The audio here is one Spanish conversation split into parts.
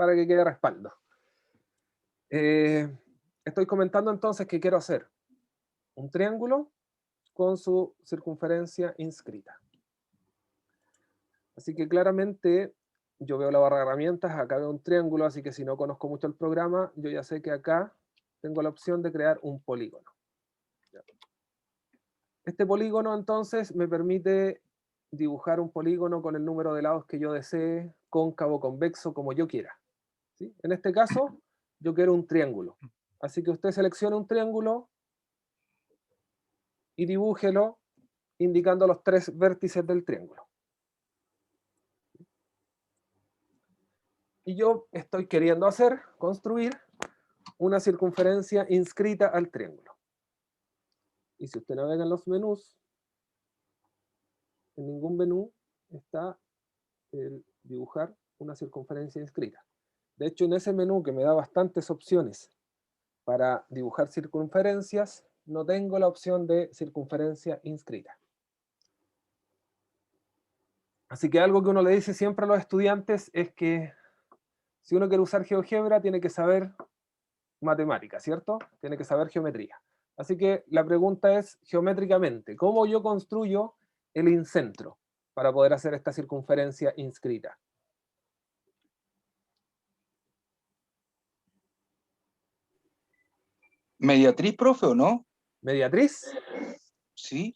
para que quede respaldo. Estoy comentando entonces que quiero hacer un triángulo con su circunferencia inscrita. Así que claramente yo veo la barra de herramientas, acá veo un triángulo, así que si no conozco mucho el programa, yo ya sé que acá tengo la opción de crear un polígono. Este polígono entonces me permite dibujar un polígono con el número de lados que yo desee, cóncavo, convexo, como yo quiera. ¿Sí? En este caso, yo quiero un triángulo. Así que usted seleccione un triángulo y dibújelo indicando los 3 vértices del triángulo. Y yo estoy queriendo construir una circunferencia inscrita al triángulo. Y si usted navega en los menús, en ningún menú está el dibujar una circunferencia inscrita. De hecho, en ese menú que me da bastantes opciones para dibujar circunferencias, no tengo la opción de circunferencia inscrita. Así que algo que uno le dice siempre a los estudiantes es que si uno quiere usar GeoGebra, tiene que saber matemática, ¿cierto? Tiene que saber geometría. Así que la pregunta es, geométricamente, ¿cómo yo construyo el incentro para poder hacer esta circunferencia inscrita? ¿Mediatriz, profe, o no? ¿Mediatriz? Sí,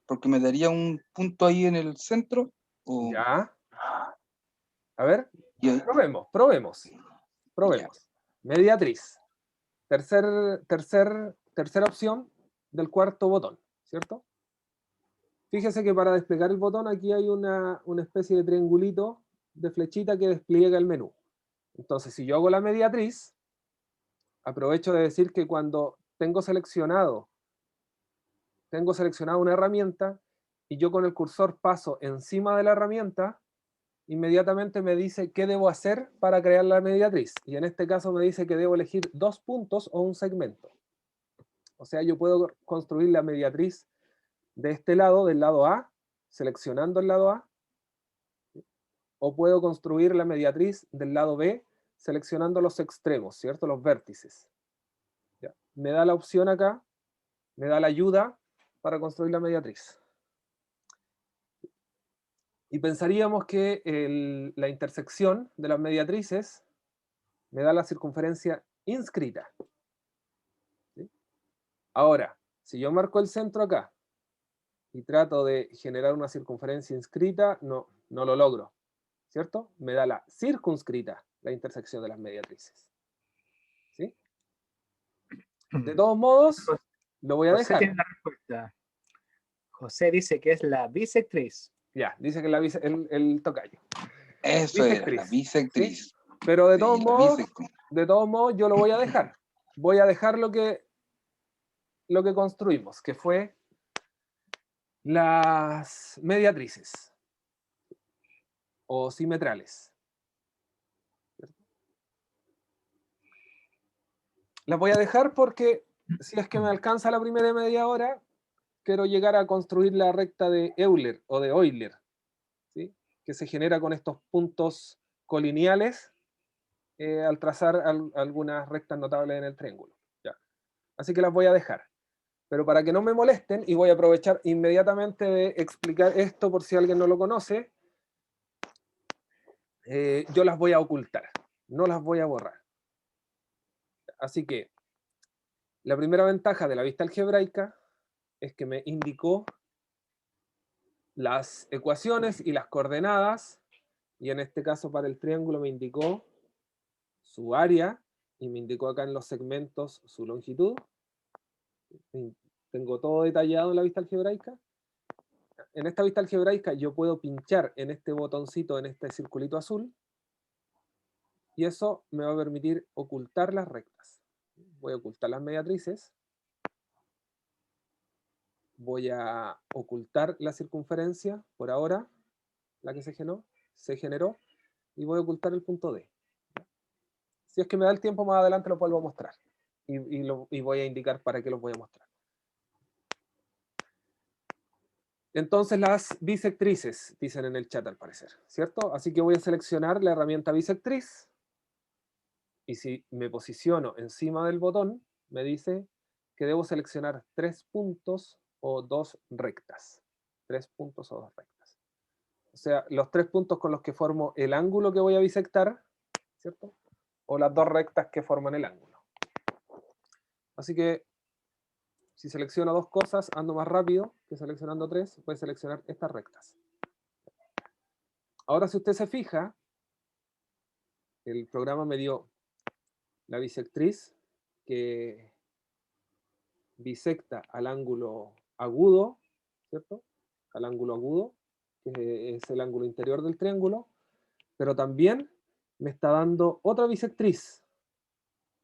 porque me daría un punto ahí en el centro. O... Ya. A ver, y- probemos. ya. Mediatriz. Tercera opción del cuarto botón, ¿cierto? Fíjese que para desplegar el botón aquí hay una especie de triangulito de flechita que despliega el menú. Entonces, si yo hago la mediatriz, aprovecho de decir que cuando tengo seleccionado una herramienta y yo con el cursor paso encima de la herramienta, inmediatamente me dice qué debo hacer para crear la mediatriz. Y en este caso me dice que debo elegir 2 puntos o un segmento. O sea, yo puedo construir la mediatriz de este lado, del lado A, seleccionando el lado A, o puedo construir la mediatriz del lado B, seleccionando los extremos, ¿cierto? Los vértices. ¿Ya? Me da la opción acá, me da la ayuda para construir la mediatriz. Y pensaríamos que la intersección de las mediatrices me da la circunferencia inscrita. ¿Sí? Ahora, si yo marco el centro acá y trato de generar una circunferencia inscrita, no lo logro, ¿cierto? Me da la circunscrita, la intersección de las mediatrices. ¿Sí? De todos modos, lo voy a José dejar. tiene la respuesta. José dice que es la bisectriz. Ya, dice que el tocayo. Eso era, la bisectriz. ¿Sí? Pero de Sí, todos la modos, bisectriz. yo lo voy a dejar. Voy a dejar lo que construimos, que fue las mediatrices o simetrales. Las voy a dejar porque si es que me alcanza la primera media hora, quiero llegar a construir la recta de Euler o de Euler, ¿sí? Que se genera con estos puntos colineales al trazar algunas rectas notables en el triángulo. ¿Ya? Así que las voy a dejar. Pero para que no me molesten, y voy a aprovechar inmediatamente de explicar esto por si alguien no lo conoce, yo las voy a ocultar, no las voy a borrar. Así que la primera ventaja de la vista algebraica es que me indicó las ecuaciones y las coordenadas, y en este caso para el triángulo me indicó su área, y me indicó acá en los segmentos su longitud. Tengo todo detallado en la vista algebraica. En esta vista algebraica yo puedo pinchar en este botoncito, en este circulito azul, y eso me va a permitir ocultar las rectas. Voy a ocultar las mediatrices, voy a ocultar la circunferencia, por ahora, la que se generó, y voy a ocultar el punto D. Si es que me da el tiempo, más adelante lo vuelvo a mostrar, y voy a indicar para qué los voy a mostrar. Entonces las bisectrices, dicen en el chat al parecer, ¿cierto? Así que voy a seleccionar la herramienta bisectriz, y si me posiciono encima del botón, me dice que debo seleccionar 3 puntos o 2 rectas. 3 puntos o 2 rectas. O sea, los 3 puntos con los que formo el ángulo que voy a bisectar, ¿cierto? O las 2 rectas que forman el ángulo. Así que, si selecciono 2 cosas, ando más rápido que seleccionando 3, voy a seleccionar estas rectas. Ahora, si usted se fija, el programa me dio la bisectriz que bisecta al ángulo agudo, ¿cierto? Al ángulo agudo, que es el ángulo interior del triángulo, pero también me está dando otra bisectriz,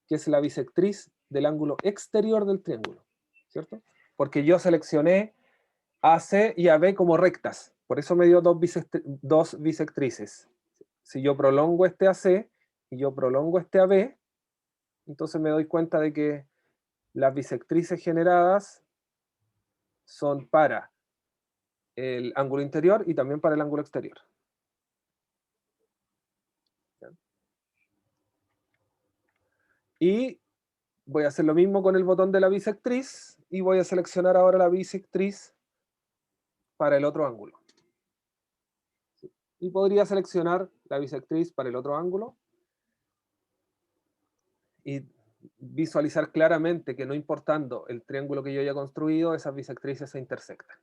que es la bisectriz del ángulo exterior del triángulo, ¿cierto? Porque yo seleccioné AC y AB como rectas, por eso me dio dos bisectrices. Si yo prolongo este AC y yo prolongo este AB, entonces me doy cuenta de que las bisectrices generadas son para el ángulo interior y también para el ángulo exterior. Y voy a hacer lo mismo con el botón de la bisectriz y voy a seleccionar ahora la bisectriz para el otro ángulo. Y podría seleccionar la bisectriz para el otro ángulo y visualizar claramente que no importando el triángulo que yo haya construido, esas bisectrices se intersectan.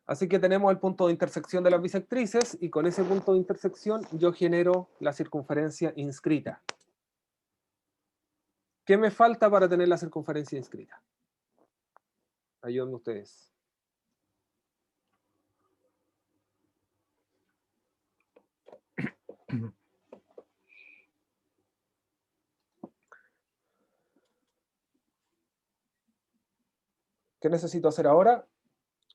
Así que tenemos el punto de intersección de las bisectrices y con ese punto de intersección yo genero la circunferencia inscrita. ¿Qué me falta para tener la circunferencia inscrita? Ayúdenme ustedes. ¿Qué necesito hacer ahora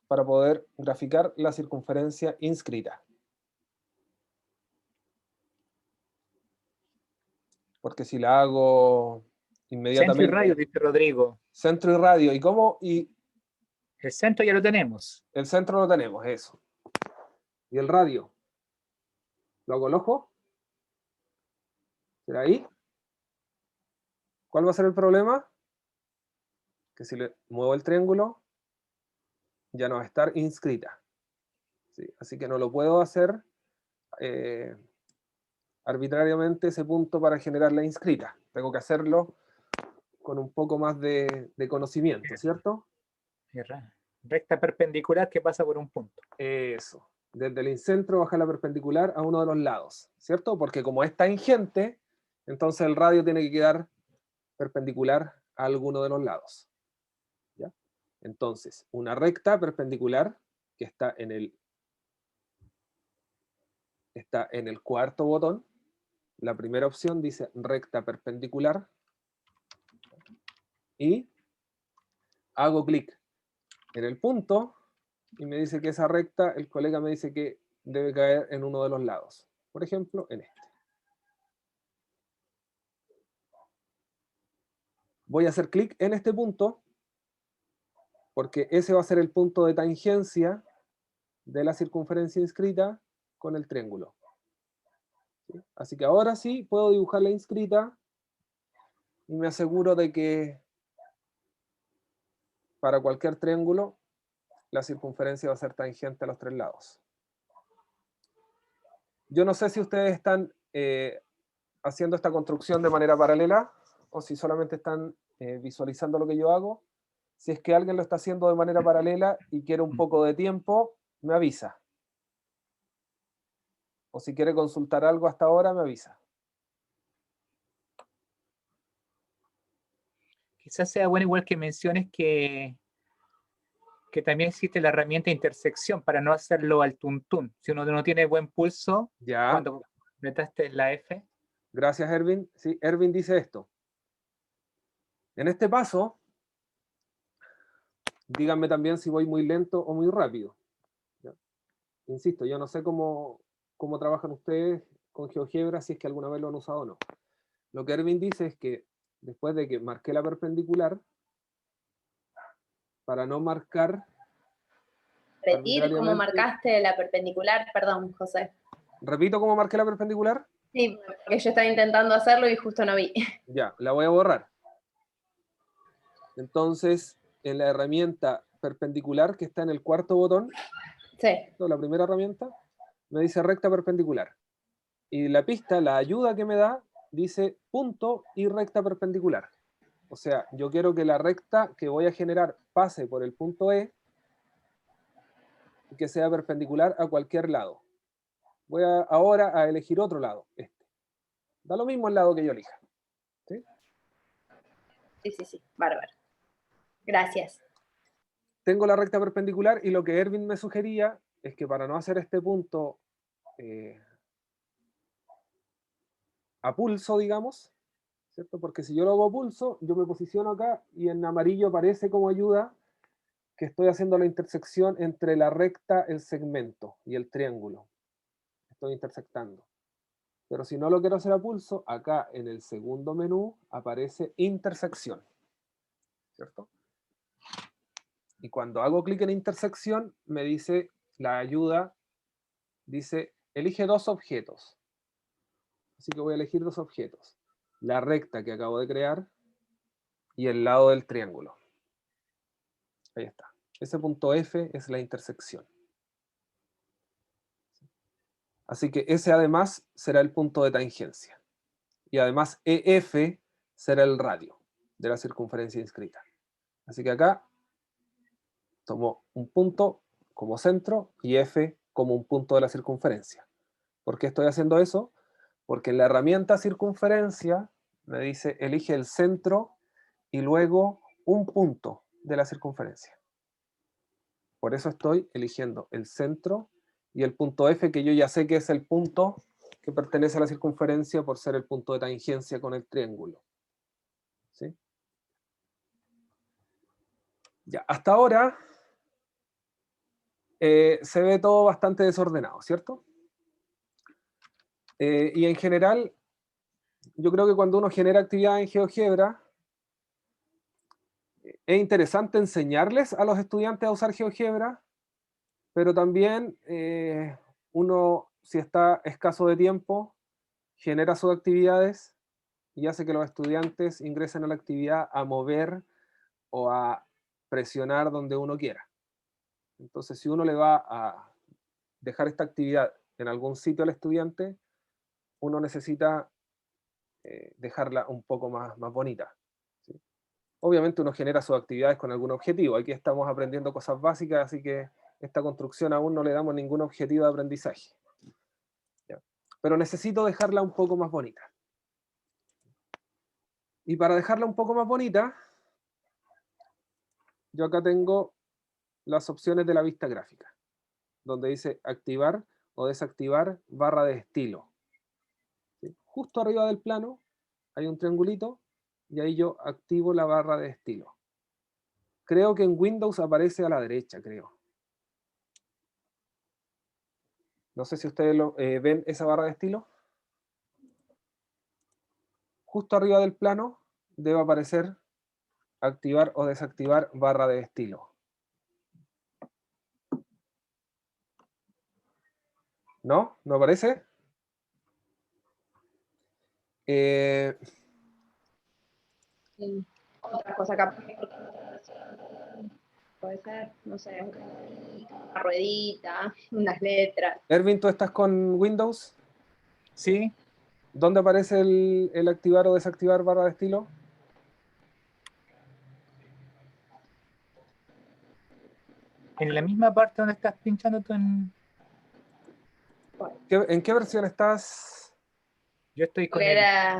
para poder graficar la circunferencia inscrita? Porque si la hago inmediatamente... Centro y radio, dice Rodrigo. Centro y radio. ¿Y cómo? Y el centro ya lo tenemos. El centro lo tenemos, eso. ¿Y el radio? ¿Lo hago el ojo? ¿Será ahí? ¿Cuál va a ser el problema? Que si le muevo el triángulo, ya no va a estar inscrita. ¿Sí? Así que no lo puedo hacer arbitrariamente ese punto para generar la inscrita. Tengo que hacerlo con un poco más de conocimiento, ¿cierto? Recta perpendicular que pasa por un punto. Eso. Desde el incentro baja la perpendicular a uno de los lados, ¿cierto? Porque como es tangente, entonces el radio tiene que quedar perpendicular a alguno de los lados. ¿Ya? Entonces, una recta perpendicular que está en el cuarto botón. La primera opción dice recta perpendicular. Y hago clic en el punto y me dice que esa recta, el colega me dice que debe caer en uno de los lados. Por ejemplo, en este. Voy a hacer clic en este punto porque ese va a ser el punto de tangencia de la circunferencia inscrita con el triángulo. ¿Sí? Así que ahora sí puedo dibujar la inscrita y me aseguro de que para cualquier triángulo la circunferencia va a ser tangente a los 3 lados. Yo no sé si ustedes están haciendo esta construcción de manera paralela o si solamente están visualizando lo que yo hago. Si es que alguien lo está haciendo de manera paralela y quiere un poco de tiempo, me avisa. O si quiere consultar algo hasta ahora, me avisa. Quizás sea bueno igual que menciones que también existe la herramienta intersección para no hacerlo al tuntún. Si uno no tiene buen pulso, Ya. cuando apretaste la F. Gracias, Erwin. Sí, Erwin dice esto. En este paso, díganme también si voy muy lento o muy rápido. ¿Ya? Insisto, yo no sé cómo trabajan ustedes con GeoGebra, si es que alguna vez lo han usado o no. Lo que Erwin dice es que después de que marqué la perpendicular, para no marcar Repetir cómo arbitrariamente. marcaste la perpendicular, perdón, José. ¿Repito cómo marqué la perpendicular? Sí, porque yo estaba intentando hacerlo y justo no vi. Ya, la voy a borrar. Entonces, en la herramienta perpendicular que está en el cuarto botón, Sí, la primera herramienta, me dice recta perpendicular. Y la pista, la ayuda que me da, dice punto y recta perpendicular. O sea, yo quiero que la recta que voy a generar pase por el punto E y que sea perpendicular a cualquier lado. Voy ahora a elegir otro lado, este. Da lo mismo el lado que yo elija. sí, bárbaro. Gracias. Tengo la recta perpendicular y lo que Erwin me sugería es que para no hacer este punto a pulso, digamos, ¿cierto? Porque si yo lo hago a pulso, yo me posiciono acá y en amarillo aparece como ayuda que estoy haciendo la intersección entre la recta, el segmento y el triángulo. Estoy intersectando. Pero si no lo quiero hacer a pulso, acá en el segundo menú aparece intersección, ¿cierto? Y cuando hago clic en intersección, me dice la ayuda, dice, elige dos objetos. Así que voy a elegir dos objetos. La recta que acabo de crear y el lado del triángulo. Ahí está. Ese punto F es la intersección. Así que ese además será el punto de tangencia. Y además EF será el radio de la circunferencia inscrita. Así que acá tomo un punto como centro y F como un punto de la circunferencia. ¿Por qué estoy haciendo eso? Porque en la herramienta circunferencia me dice elige el centro y luego un punto de la circunferencia. Por eso estoy eligiendo el centro y el punto F, que yo ya sé que es el punto que pertenece a la circunferencia por ser el punto de tangencia con el triángulo. ¿Sí? Ya, hasta ahora se ve todo bastante desordenado, ¿cierto? Y en general, yo creo que cuando uno genera actividad en GeoGebra, es interesante enseñarles a los estudiantes a usar GeoGebra, pero también uno, si está escaso de tiempo, genera sus actividades y hace que los estudiantes ingresen a la actividad a mover o a presionar donde uno quiera. Entonces, si uno le va a dejar esta actividad en algún sitio al estudiante, uno necesita dejarla un poco más bonita. ¿Sí? Obviamente uno genera sus actividades con algún objetivo. Aquí estamos aprendiendo cosas básicas, así que esta construcción aún no le damos ningún objetivo de aprendizaje. ¿Ya? Pero necesito dejarla un poco más bonita. Y para dejarla un poco más bonita, yo acá tengo las opciones de la vista gráfica, donde dice activar o desactivar barra de estilo. ¿Sí? Justo arriba del plano hay un triangulito y ahí yo activo la barra de estilo. Creo que en Windows aparece a la derecha, creo. No sé si ustedes ven esa barra de estilo. Justo arriba del plano debe aparecer activar o desactivar barra de estilo. ¿No? ¿No aparece? Otra cosa acá. Puede ser, no sé, una ruedita, unas letras. Erwin, ¿tú estás con Windows? Sí, ¿Dónde aparece el activar o desactivar barra de estilo? en la misma parte donde estás pinchando tú en... ¿En qué versión estás? Yo estoy con Porque el... era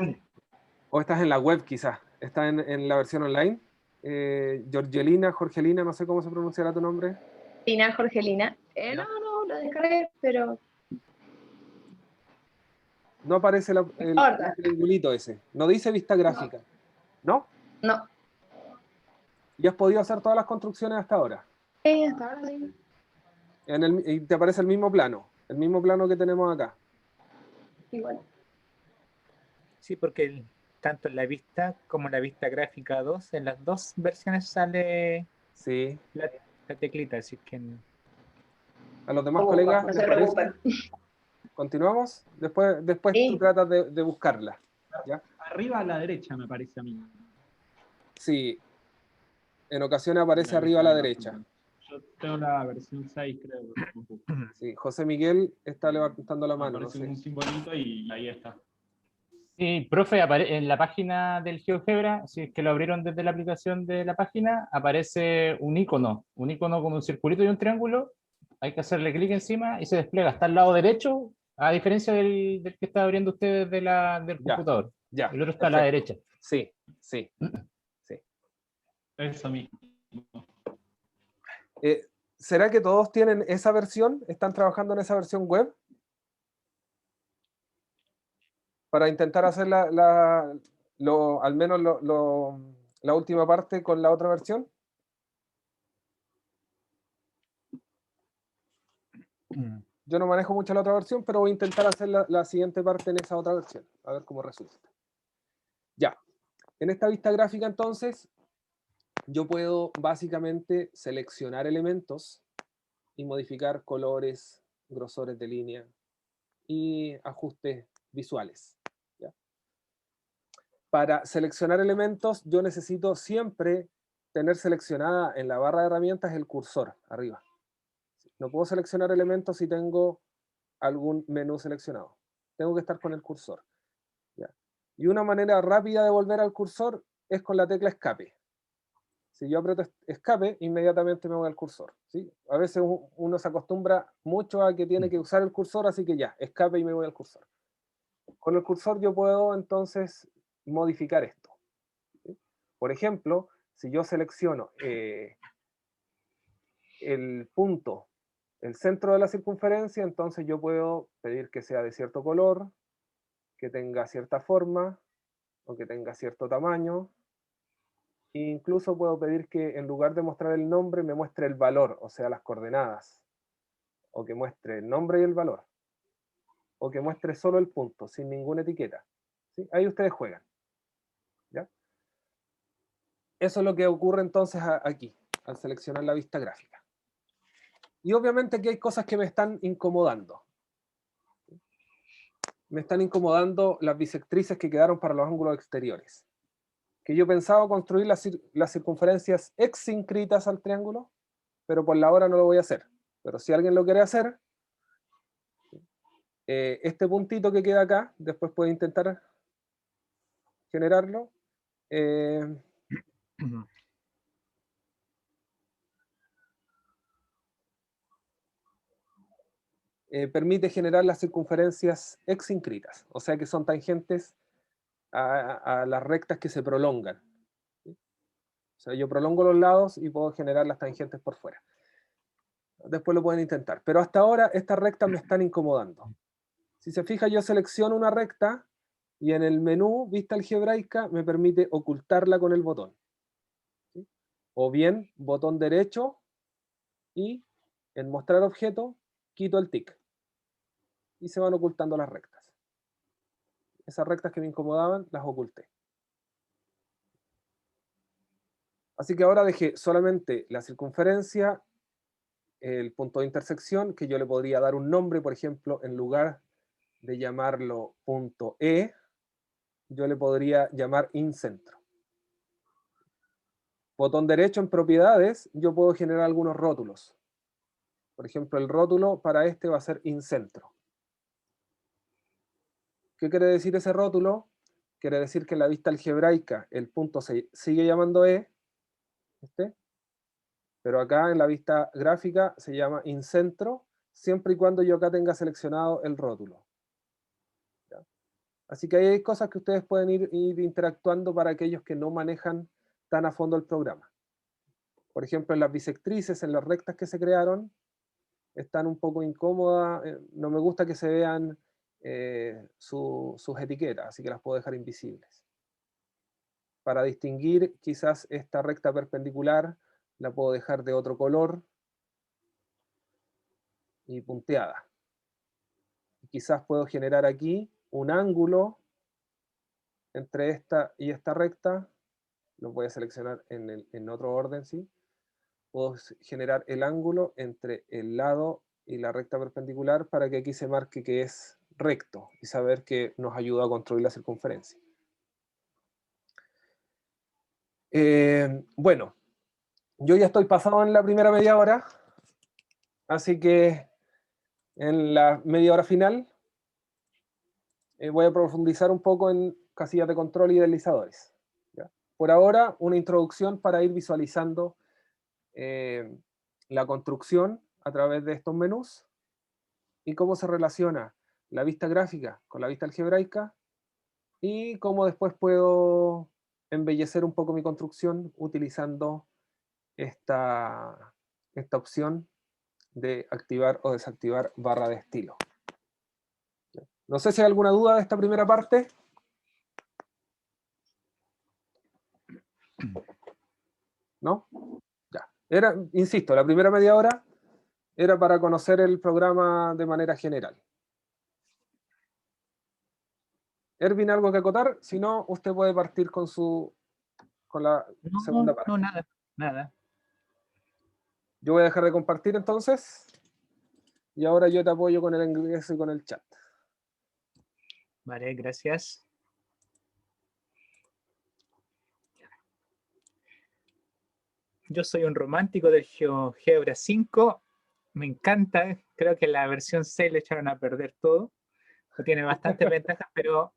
¿O estás en la web quizás? ¿Estás en la versión online? Jorgelina, no sé cómo se pronunciará tu nombre. Lina Jorgelina. Ya. No, lo descargué, pero No aparece el importa. triangulito ese. No dice vista gráfica. ¿No? No. ¿Y has podido hacer todas las construcciones hasta ahora? Hasta ahora sí. Y te aparece el mismo plano que tenemos acá. Igual. Sí, porque tanto en la vista como en la vista gráfica 2, en las dos versiones sale Sí. La teclita, así que... A los demás Ocupa, colegas, no ¿les se parece? preocupen. ¿Continuamos? Después tú Sí. tratas de buscarla. ¿Ya? Arriba a la derecha, me parece a mí. Sí, en ocasiones aparece La que arriba a está la en la derecha. foto. Yo tengo la versión 6, creo. Sí, José Miguel está levantando la mano, no Aparece sé. un simbolito y ahí está. Sí, profe, en la página del GeoGebra, si es que lo abrieron desde la aplicación de la página, aparece un icono con un circulito y un triángulo. Hay que hacerle clic encima y se despliega. Está al lado derecho, a diferencia del que está abriendo usted desde del Ya, computador. ya. El otro está a la Perfecto. derecha. Sí, sí. Eso mismo. ¿Será que todos tienen esa versión? ¿Están trabajando en esa versión web? Para intentar hacer al menos la última parte con la otra versión. Yo no manejo mucho la otra versión, pero voy a intentar hacer la siguiente parte en esa otra versión. A ver cómo resulta. Ya. En esta vista gráfica, entonces, yo puedo básicamente seleccionar elementos y modificar colores, grosores de línea y ajustes visuales. ¿Ya? Para seleccionar elementos, yo necesito siempre tener seleccionada en la barra de herramientas el cursor arriba. No puedo seleccionar elementos si tengo algún menú seleccionado. Tengo que estar con el cursor. ¿Ya? Y una manera rápida de volver al cursor es con la tecla escape. Si yo aprieto escape, inmediatamente me voy al cursor. ¿Sí? A veces uno se acostumbra mucho a que tiene que usar el cursor, así que ya, escape y me voy al cursor. Con el cursor yo puedo entonces modificar esto. ¿Sí? Por ejemplo, si yo selecciono el punto, el centro de la circunferencia, entonces yo puedo pedir que sea de cierto color, que tenga cierta forma, o que tenga cierto tamaño. E incluso puedo pedir que en lugar de mostrar el nombre, me muestre el valor, o sea, las coordenadas. O que muestre el nombre y el valor. O que muestre solo el punto, sin ninguna etiqueta. ¿Sí? Ahí ustedes juegan. ¿Ya? Eso es lo que ocurre entonces aquí, al seleccionar la vista gráfica. Y obviamente aquí hay cosas que me están incomodando. Me están incomodando las bisectrices que quedaron para los ángulos exteriores. Que yo pensaba construir las circunferencias exíncritas al triángulo, pero por la hora no lo voy a hacer. Pero si alguien lo quiere hacer, este puntito que queda acá, después puede intentar generarlo. Permite generar las circunferencias exíncritas, o sea que son tangentes a las rectas que se prolongan. ¿Sí? O sea, yo prolongo los lados y puedo generar las tangentes por fuera. Después lo pueden intentar. Pero hasta ahora estas rectas me están incomodando. Si se fija, yo selecciono una recta y en el menú vista algebraica me permite ocultarla con el botón. ¿Sí? O bien botón derecho y en mostrar objeto quito el tic. Y se van ocultando las rectas. Esas rectas que me incomodaban las oculté. Así que ahora dejé solamente la circunferencia, el punto de intersección, que yo le podría dar un nombre, por ejemplo, en lugar de llamarlo punto E, yo le podría llamar incentro. Botón derecho en propiedades, yo puedo generar algunos rótulos. Por ejemplo, el rótulo para este va a ser incentro. ¿Qué quiere decir ese rótulo? Quiere decir que en la vista algebraica el punto se sigue llamando E, pero acá en la vista gráfica se llama incentro, siempre y cuando yo acá tenga seleccionado el rótulo. ¿Ya? Así que ahí hay cosas que ustedes pueden ir interactuando para aquellos que no manejan tan a fondo el programa. Por ejemplo, en las bisectrices, en las rectas que se crearon, están un poco incómodas, no me gusta que se vean sus etiquetas, así que las puedo dejar invisibles. Para distinguir quizás esta recta perpendicular, la puedo dejar de otro color y punteada. Quizás puedo generar aquí un ángulo entre esta y esta recta, lo voy a seleccionar en otro orden, ¿sí? puedo generar el ángulo entre el lado y la recta perpendicular para que aquí se marque que es recto y saber que nos ayuda a construir la circunferencia. Bueno, yo ya estoy pasado en la primera media hora, así que en la media hora final voy a profundizar un poco en casillas de control y deslizadores. ¿Ya? Por ahora, una introducción para ir visualizando la construcción a través de estos menús y cómo se relaciona la vista gráfica con la vista algebraica y cómo después puedo embellecer un poco mi construcción utilizando esta opción de activar o desactivar barra de estilo. No sé si hay alguna duda de esta primera parte. ¿No? Ya. Insisto, la primera media hora era para conocer el programa de manera general. Erwin, ¿algo que acotar? Si no, usted puede partir con la segunda parte. No, nada, nada. Yo voy a dejar de compartir entonces. Y ahora yo te apoyo con el ingreso y con el chat. Vale, gracias. Yo soy un romántico del GeoGebra 5. Me encanta. Creo que la versión 6 le echaron a perder todo. Tiene bastantes ventajas, pero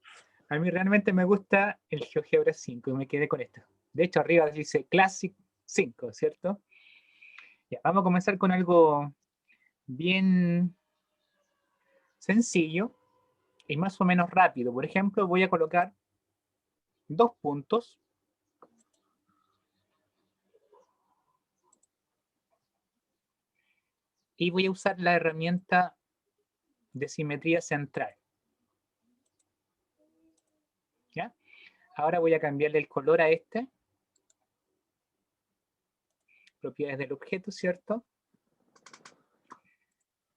a mí realmente me gusta el GeoGebra 5 y me quedé con esto. De hecho, arriba dice Classic 5, ¿cierto? Ya, vamos a comenzar con algo bien sencillo y más o menos rápido. Por ejemplo, voy a colocar 2 puntos. Y voy a usar la herramienta de simetría central. ¿Ya? Ahora voy a cambiarle el color a este. Propiedades del objeto, ¿cierto?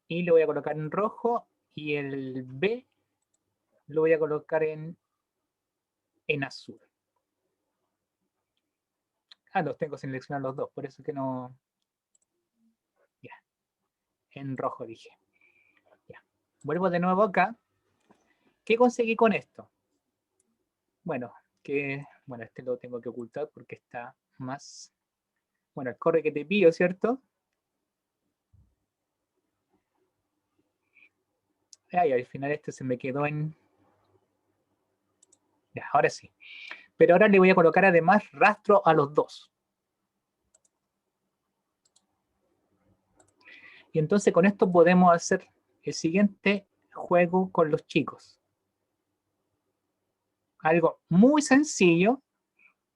Y lo voy a colocar en rojo y el B lo voy a colocar en azul. Los tengo seleccionados los dos, por eso que no... Ya, en rojo dije. Ya. Vuelvo de nuevo acá. ¿Qué conseguí con esto? Bueno, este lo tengo que ocultar porque está más... Bueno, el corre que te pido, ¿cierto? Ay, al final este se me quedó en... Ya, ahora sí. Pero ahora le voy a colocar además rastro a los dos. Y entonces con esto podemos hacer el siguiente juego con los chicos. Algo muy sencillo.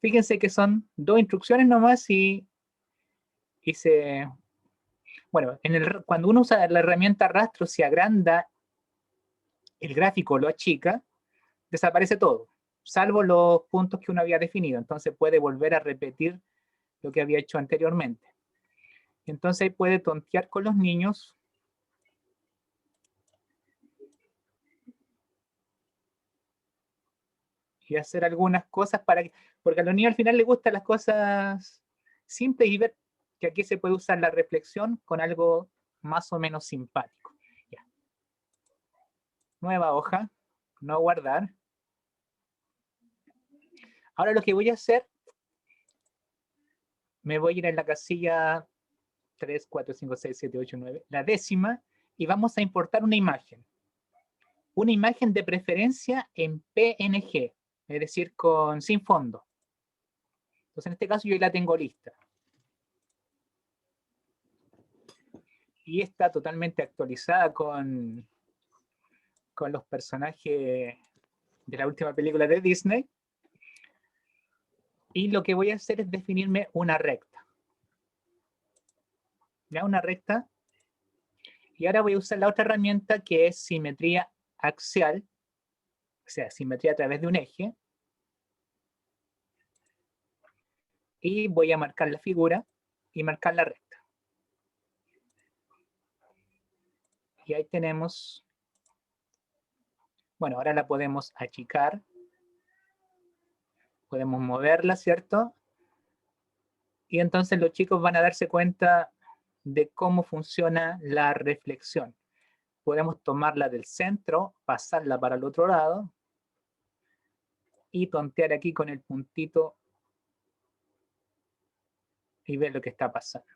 Fíjense que son 2 instrucciones nomás y se... Bueno, cuando uno usa la herramienta rastro, se agranda el gráfico, lo achica, desaparece todo, salvo los puntos que uno había definido. Entonces puede volver a repetir lo que había hecho anteriormente. Entonces ahí puede tontear con los niños. Y hacer algunas cosas porque a los niños al final les gustan las cosas simples y ver que aquí se puede usar la reflexión con algo más o menos simpático. Ya. Nueva hoja, no guardar. Ahora lo que voy a hacer, me voy a ir en la casilla 3, 4, 5, 6, 7, 8, 9, la décima, y vamos a importar una imagen. Una imagen de preferencia en PNG, es decir, sin fondo. Entonces en este caso yo la tengo lista. Y está totalmente actualizada con los personajes de la última película de Disney. Y lo que voy a hacer es definirme una recta. ¿Ya? Una recta. Y ahora voy a usar la otra herramienta que es simetría axial, o sea, simetría a través de un eje. Y voy a marcar la figura y marcar la recta. Y ahí tenemos, bueno, ahora la podemos achicar, podemos moverla, ¿cierto? y entonces los chicos van a darse cuenta de cómo funciona la reflexión. Podemos tomarla del centro, pasarla para el otro lado y tontear aquí con el puntito y ver lo que está pasando.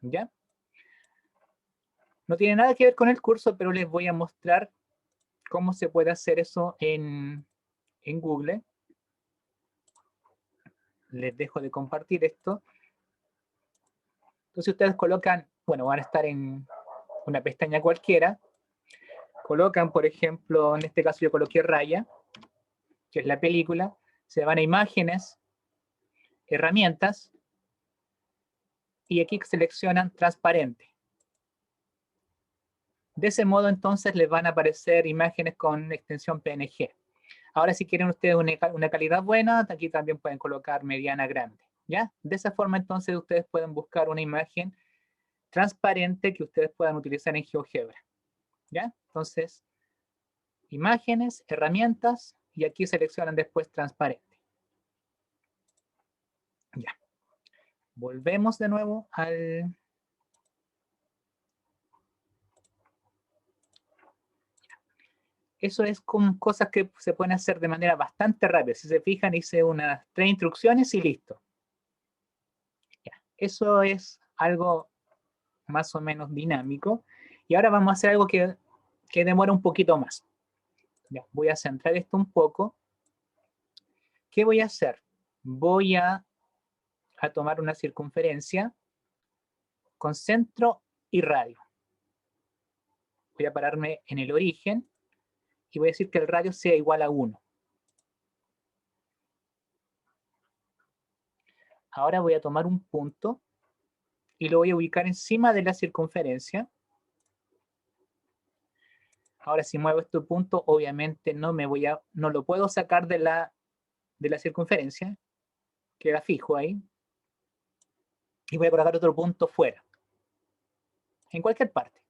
¿Ya? No tiene nada que ver con el curso, pero les voy a mostrar cómo se puede hacer eso en Google. Les dejo de compartir esto. Entonces ustedes colocan, bueno, van a estar en una pestaña cualquiera. Colocan, por ejemplo, en este caso yo coloqué Raya, que es la película. Se van a imágenes, herramientas, y aquí seleccionan transparente. De ese modo entonces les van a aparecer imágenes con extensión PNG. Ahora si quieren ustedes una calidad buena, aquí también pueden colocar mediana grande. ¿Ya? De esa forma entonces ustedes pueden buscar una imagen transparente que ustedes puedan utilizar en GeoGebra. ¿Ya? Entonces, imágenes, herramientas, y aquí seleccionan después transparente. Ya. Volvemos de nuevo al... Eso es con cosas que se pueden hacer de manera bastante rápida. Si se fijan, hice unas 3 instrucciones y listo. Ya. Eso es algo más o menos dinámico. Y ahora vamos a hacer algo que demora un poquito más. Ya, voy a centrar esto un poco. ¿Qué voy a hacer? Voy a tomar una circunferencia con centro y radio. Voy a pararme en el origen y voy a decir que el radio sea igual a 1. Ahora voy a tomar un punto y lo voy a ubicar encima de la circunferencia. Ahora si muevo este punto, obviamente no lo puedo sacar de la circunferencia. Queda fijo ahí. Y voy a colocar otro punto fuera. En cualquier parte.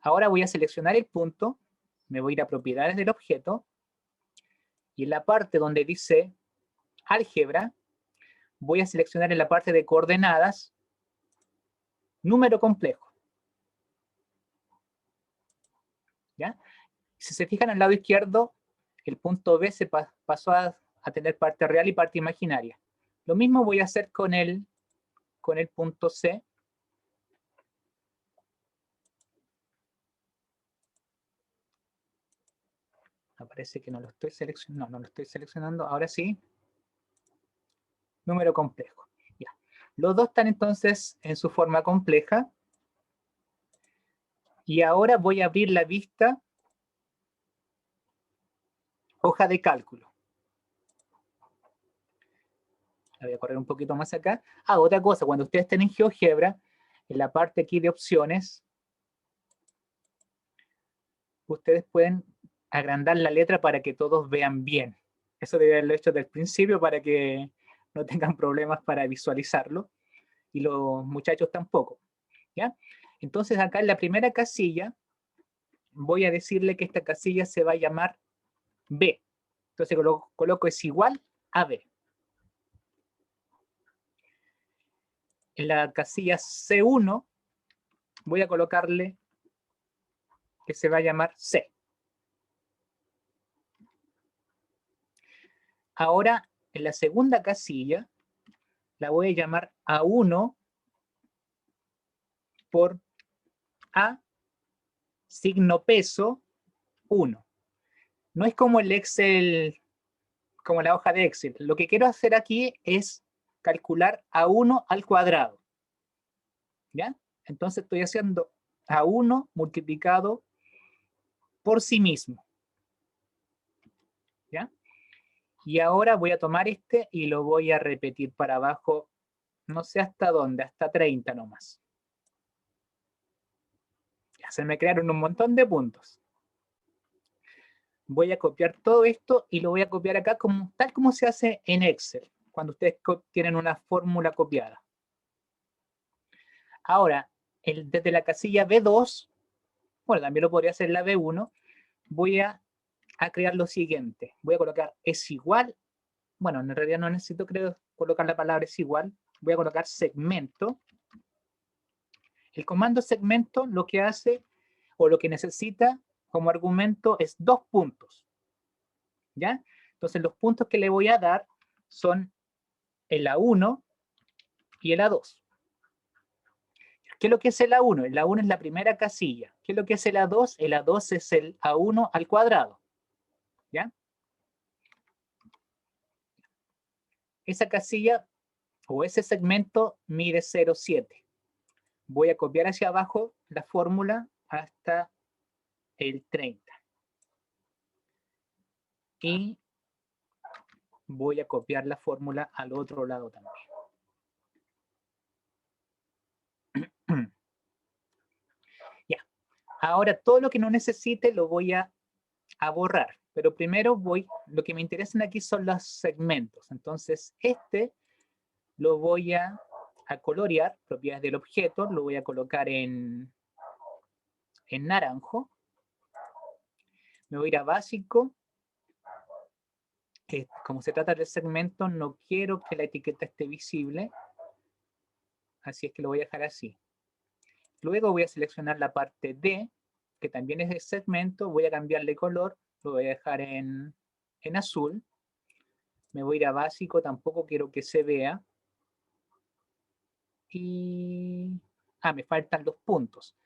Ahora voy a seleccionar el punto. Me voy a ir a propiedades del objeto. Y en la parte donde dice álgebra, voy a seleccionar en la parte de coordenadas número complejo. ¿Ya? Si se fijan al lado izquierdo, el punto B se pasó a tener parte real y parte imaginaria. Lo mismo voy a hacer con el punto C. Aparece que no lo estoy seleccionando. No lo estoy seleccionando. Ahora sí. Número complejo. Ya. Los dos están entonces en su forma compleja. Y ahora voy a abrir la vista hoja de cálculo. La voy a correr un poquito más acá. Otra cosa, cuando ustedes estén en GeoGebra, en la parte aquí de opciones, ustedes pueden agrandar la letra para que todos vean bien. Eso debe haberlo hecho desde el principio para que no tengan problemas para visualizarlo. Y los muchachos tampoco. ¿Ya? Entonces acá en la primera casilla, voy a decirle que esta casilla se va a llamar B. Entonces coloco es igual a B. En la casilla C1 voy a colocarle que se va a llamar C. Ahora, en la segunda casilla, la voy a llamar A1 por A signo peso 1. No es como el Excel, como la hoja de Excel. Lo que quiero hacer aquí es calcular A1 al cuadrado. ¿Ya? Entonces estoy haciendo A1 multiplicado por sí mismo. ¿Ya? Y ahora voy a tomar este y lo voy a repetir para abajo, no sé hasta dónde, hasta 30 nomás. Ya se me crearon un montón de puntos. Voy a copiar todo esto y lo voy a copiar acá tal como se hace en Excel, cuando ustedes tienen una fórmula copiada. Ahora, desde la casilla B2, bueno, también lo podría hacer la B1, voy a a crear lo siguiente. Voy a colocar es igual. Bueno, en realidad no necesito, creo, colocar la palabra es igual. Voy a colocar segmento. El comando segmento lo que hace o lo que necesita como argumento es 2 puntos. ¿Ya? Entonces los puntos que le voy a dar son el A1 y el A2. ¿Qué es lo que es el A1? El A1 es la primera casilla. ¿Qué es lo que es el A2? El A2 es el A1 al cuadrado. ¿Ya? Esa casilla o ese segmento mide 0,7. Voy a copiar hacia abajo la fórmula hasta el 30. Y voy a copiar la fórmula al otro lado también. Ya. Ahora todo lo que no necesite lo voy a borrar. Pero primero lo que me interesan aquí son los segmentos. Entonces este lo voy a colorear, propiedades del objeto, lo voy a colocar en naranjo. Me voy a ir a básico. Como se trata de segmento, no quiero que la etiqueta esté visible. Así es que lo voy a dejar así. Luego voy a seleccionar la parte D, que también es de segmento. Voy a cambiarle color. Lo voy a dejar en azul. Me voy a ir a básico. Tampoco quiero que se vea. Y... me faltan los puntos.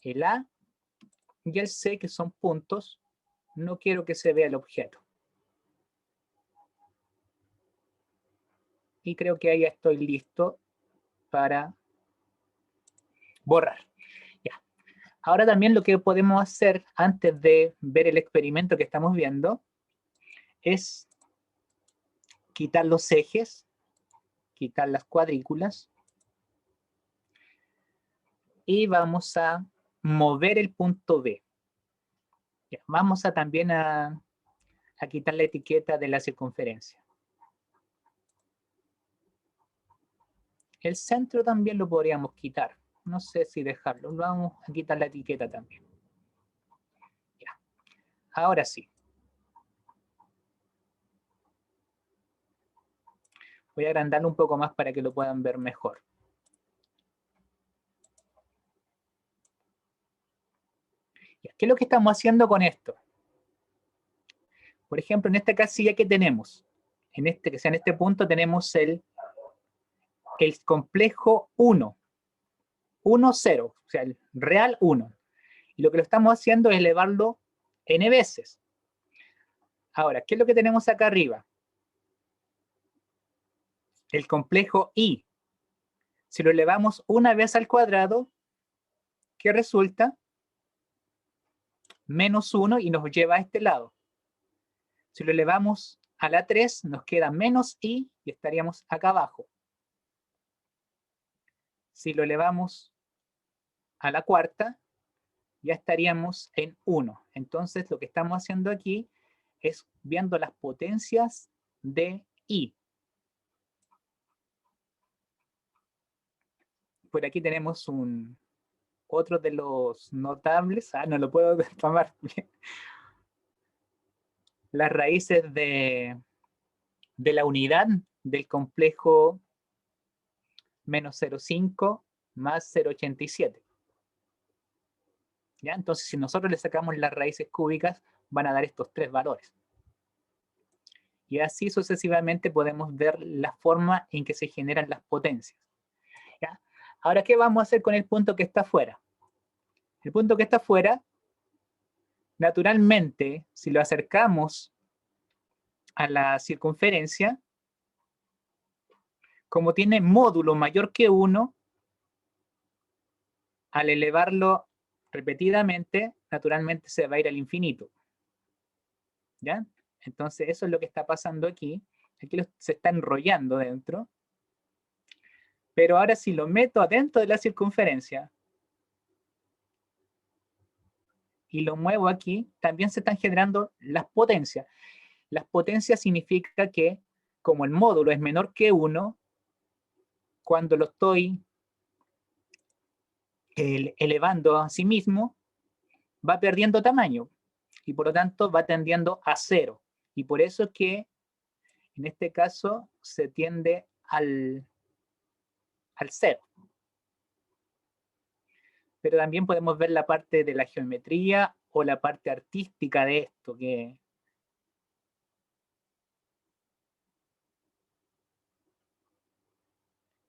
El A y el C, que son puntos, no quiero que se vea el objeto. Y creo que ahí estoy listo para borrar. Ya. Ahora también lo que podemos hacer antes de ver el experimento que estamos viendo es quitar los ejes, quitar las cuadrículas y vamos a mover el punto B. Ya. Vamos a también a quitar la etiqueta de la circunferencia. El centro también lo podríamos quitar. No sé si dejarlo. Vamos a quitar la etiqueta también. Ya. Ahora sí. Voy a agrandarlo un poco más para que lo puedan ver mejor. Ya. ¿Qué es lo que estamos haciendo con esto? Por ejemplo, en esta casilla que tenemos, en este punto tenemos el complejo 1. 1, 0, o sea, el real 1. Y lo que lo estamos haciendo es elevarlo n veces. Ahora, ¿qué es lo que tenemos acá arriba? El complejo I. Si lo elevamos una vez al cuadrado, ¿qué resulta? Menos 1 y nos lleva a este lado. Si lo elevamos a la 3, nos queda menos I y estaríamos acá abajo. Si lo elevamos a la cuarta, ya estaríamos en 1. Entonces, lo que estamos haciendo aquí es viendo las potencias de I. Por aquí tenemos otro de los notables. No lo puedo tomar. Las raíces de la unidad del complejo menos 0,5 más 0,87. ¿Ya? Entonces, si nosotros le sacamos las raíces cúbicas, van a dar estos 3 valores. Y así sucesivamente podemos ver la forma en que se generan las potencias. ¿Ya? Ahora, ¿qué vamos a hacer con el punto que está afuera? El punto que está afuera, naturalmente, si lo acercamos a la circunferencia, como tiene módulo mayor que 1, al elevarlo repetidamente, naturalmente se va a ir al infinito. ¿Ya? Entonces, eso es lo que está pasando aquí. Aquí se está enrollando dentro. Pero ahora si lo meto adentro de la circunferencia y lo muevo aquí, también se están generando las potencias. Las potencias significa que, como el módulo es menor que 1, cuando lo estoy elevando a sí mismo, va perdiendo tamaño. y por lo tanto va tendiendo a 0. Y por eso es que en este caso se tiende al 0. Pero también podemos ver la parte de la geometría o la parte artística de esto, que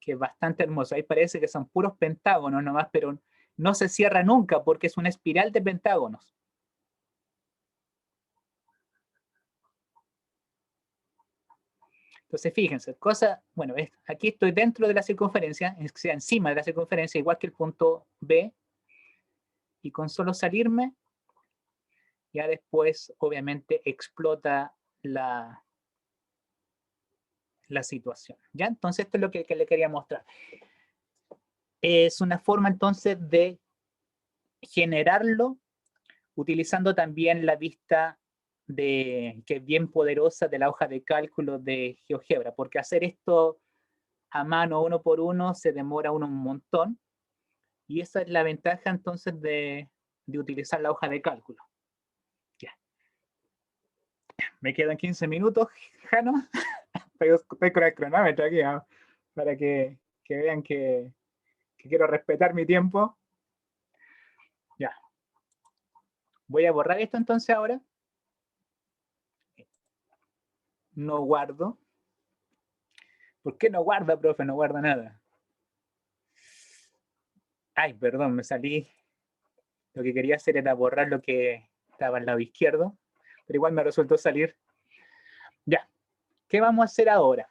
es bastante hermoso. Ahí parece que son puros pentágonos nomás, pero no se cierra nunca porque es una espiral de pentágonos. Entonces, fíjense, bueno, aquí estoy dentro de la circunferencia, encima de la circunferencia, igual que el punto B, y con solo salirme, ya después, obviamente, explota la situación. ¿Ya? Entonces, esto es lo que le quería mostrar. Es una forma, entonces, de generarlo utilizando también la vista que es bien poderosa de la hoja de cálculo de GeoGebra, porque hacer esto a mano uno por uno se demora un montón, y esa es la ventaja entonces de utilizar la hoja de cálculo. Ya. Me quedan 15 minutos, Jano. Estoy con el cronómetro aquí, ¿no? Para que vean que quiero respetar mi tiempo. Ya. Voy a borrar esto entonces ahora. No guardo. ¿Por qué no guarda, profe? No guarda nada. Ay, perdón, me salí. Lo que quería hacer era borrar lo que estaba al lado izquierdo, pero igual me resultó salir. Ya. ¿Qué vamos a hacer ahora?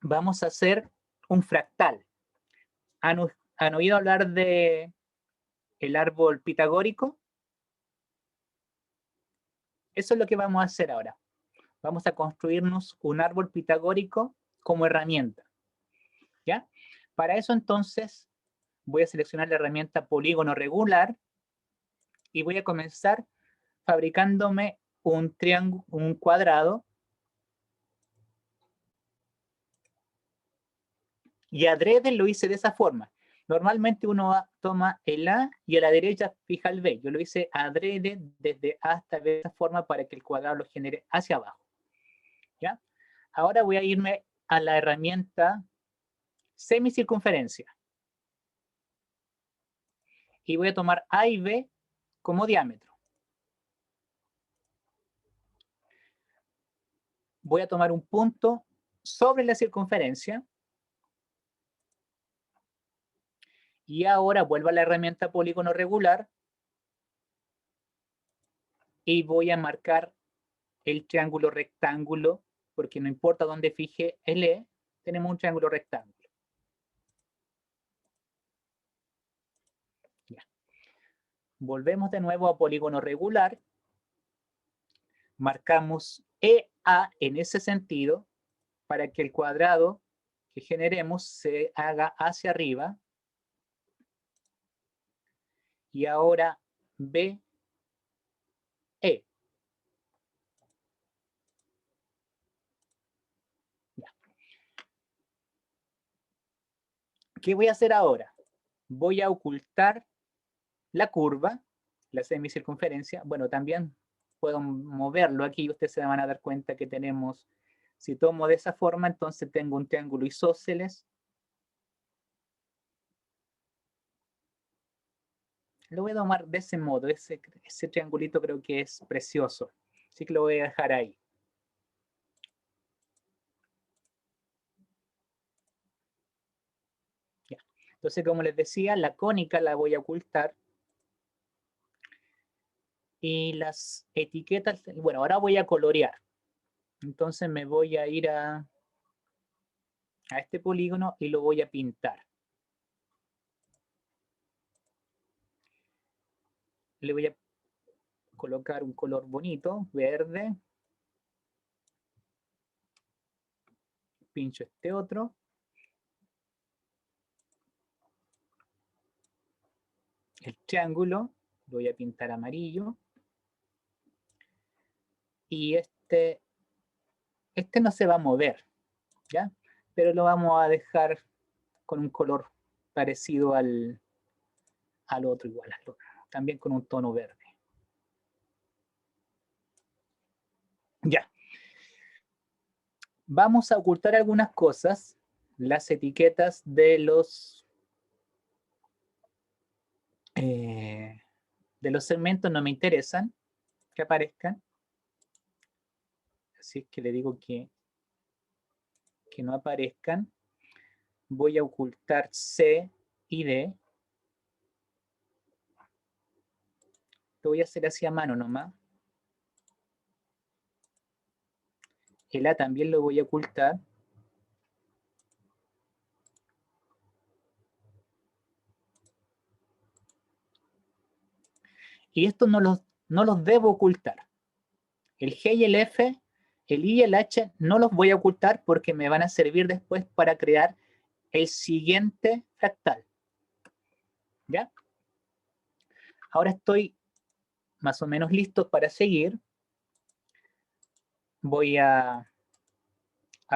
Vamos a hacer un fractal. ¿Han oído hablar de el árbol pitagórico? Eso es lo que vamos a hacer ahora. Vamos a construirnos un árbol pitagórico como herramienta. ¿Ya? Para eso entonces voy a seleccionar la herramienta polígono regular y voy a comenzar fabricándome un triángulo, un cuadrado, y adrede lo hice de esa forma. Normalmente uno toma el A y a la derecha fija el B. Yo lo hice adrede desde A hasta B de esa forma para que el cuadrado lo genere hacia abajo. ¿Ya? Ahora voy a irme a la herramienta semicircunferencia. Y voy a tomar A y B como diámetro. Voy a tomar un punto sobre la circunferencia. Y ahora vuelvo a la herramienta polígono regular. Y voy a marcar el triángulo rectángulo, porque no importa dónde fije el E, tenemos un triángulo rectángulo. Ya. Volvemos de nuevo a polígono regular. Marcamos EA en ese sentido para que el cuadrado que generemos se haga hacia arriba. Y ahora BE. ¿Qué voy a hacer ahora? Voy a ocultar la curva, la semicircunferencia. Bueno, también puedo moverlo aquí y ustedes se van a dar cuenta que tenemos, si tomo de esa forma, entonces tengo un triángulo isósceles. Lo voy a tomar de ese modo, ese triangulito creo que es precioso. Así que lo voy a dejar ahí. Ya. Entonces, como les decía, la cónica la voy a ocultar. Y las etiquetas, bueno, ahora voy a colorear. Entonces me voy a ir a este polígono y lo voy a pintar. Le voy a colocar un color bonito, verde. Pincho este otro. El triángulo lo voy a pintar amarillo. Y este no se va a mover, ¿ya? Pero lo vamos a dejar con un color parecido al otro, igual, también con un tono verde. Ya. Vamos a ocultar algunas cosas. Las etiquetas de los segmentos no me interesan que aparezcan. Así es que le digo que no aparezcan. Voy a ocultar C y D. Lo voy a hacer así a mano nomás. El A también lo voy a ocultar. Y estos no los debo ocultar. El G y el F, el I y el H no los voy a ocultar porque me van a servir después para crear el siguiente fractal. ¿Ya? Ahora estoy más o menos listo para seguir. Voy a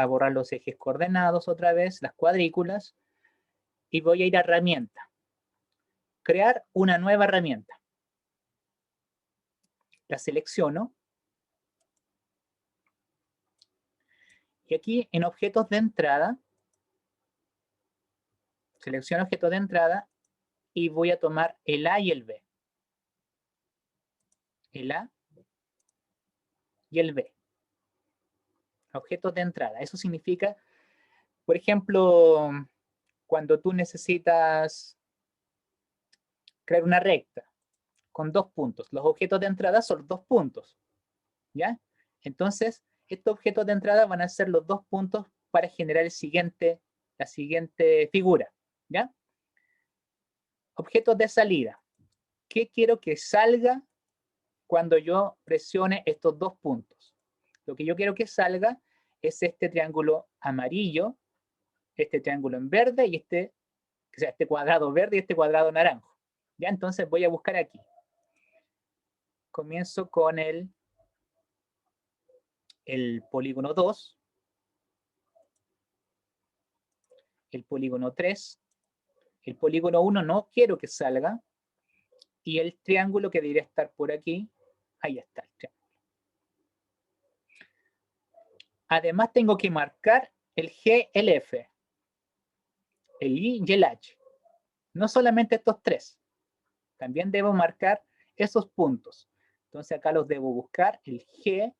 borrar los ejes coordenados otra vez, las cuadrículas, y voy a ir a herramienta. Crear una nueva herramienta. La selecciono. Y aquí en objetos de entrada, selecciono objetos de entrada y voy a tomar el A y el B. El A y el B. Objetos de entrada. Eso significa, por ejemplo, cuando tú necesitas crear una recta con 2 puntos. Los objetos de entrada son 2 puntos. ¿Ya? Entonces, estos objetos de entrada van a ser los 2 puntos para generar la siguiente figura. ¿Ya? Objetos de salida. ¿Qué quiero que salga cuando yo presione estos 2 puntos? Lo que yo quiero que salga es este triángulo amarillo, este triángulo en verde y este cuadrado verde y este cuadrado naranjo. ¿Ya? Entonces voy a buscar aquí. Comienzo con el polígono 2, el polígono 3, el polígono 1 no quiero que salga, y el triángulo que debería estar por aquí, ahí está el triángulo. Además tengo que marcar el G, el F, el I y el H. No solamente estos 3, también debo marcar esos puntos. Entonces acá los debo buscar, el G,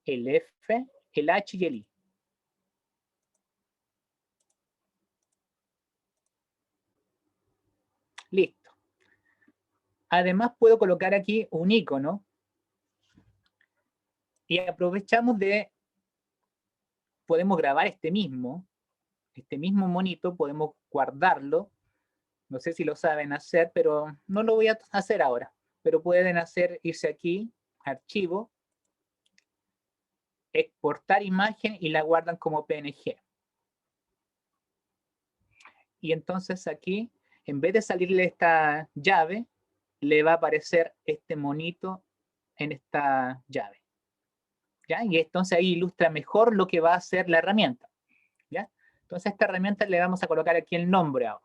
el F, el H y el I. Listo. Además puedo colocar aquí un icono y aprovechamos podemos grabar este mismo monito, podemos guardarlo. No sé si lo saben hacer, pero no lo voy a hacer ahora. Pero pueden irse aquí, archivo, exportar imagen y la guardan como PNG. Y entonces aquí, en vez de salirle esta llave, le va a aparecer este monito en esta llave. ¿Ya? Y entonces ahí ilustra mejor lo que va a hacer la herramienta. ¿Ya? Entonces a esta herramienta le vamos a colocar aquí el nombre ahora.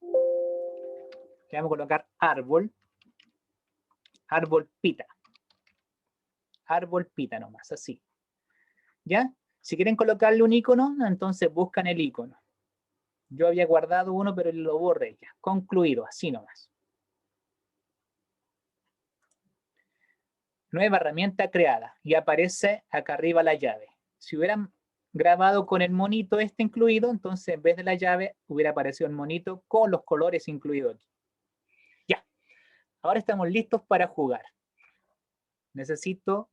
Le vamos a colocar árbol pita. Árbol pita nomás, así. ¿Ya? Si quieren colocarle un icono, entonces buscan el icono. Yo había guardado uno, pero lo borré ya. Concluido, así nomás. Nueva herramienta creada. Y aparece acá arriba la llave. Si hubieran grabado con el monito incluido, entonces en vez de la llave hubiera aparecido el monito con los colores incluidos aquí. Ya. Ahora estamos listos para jugar. Necesito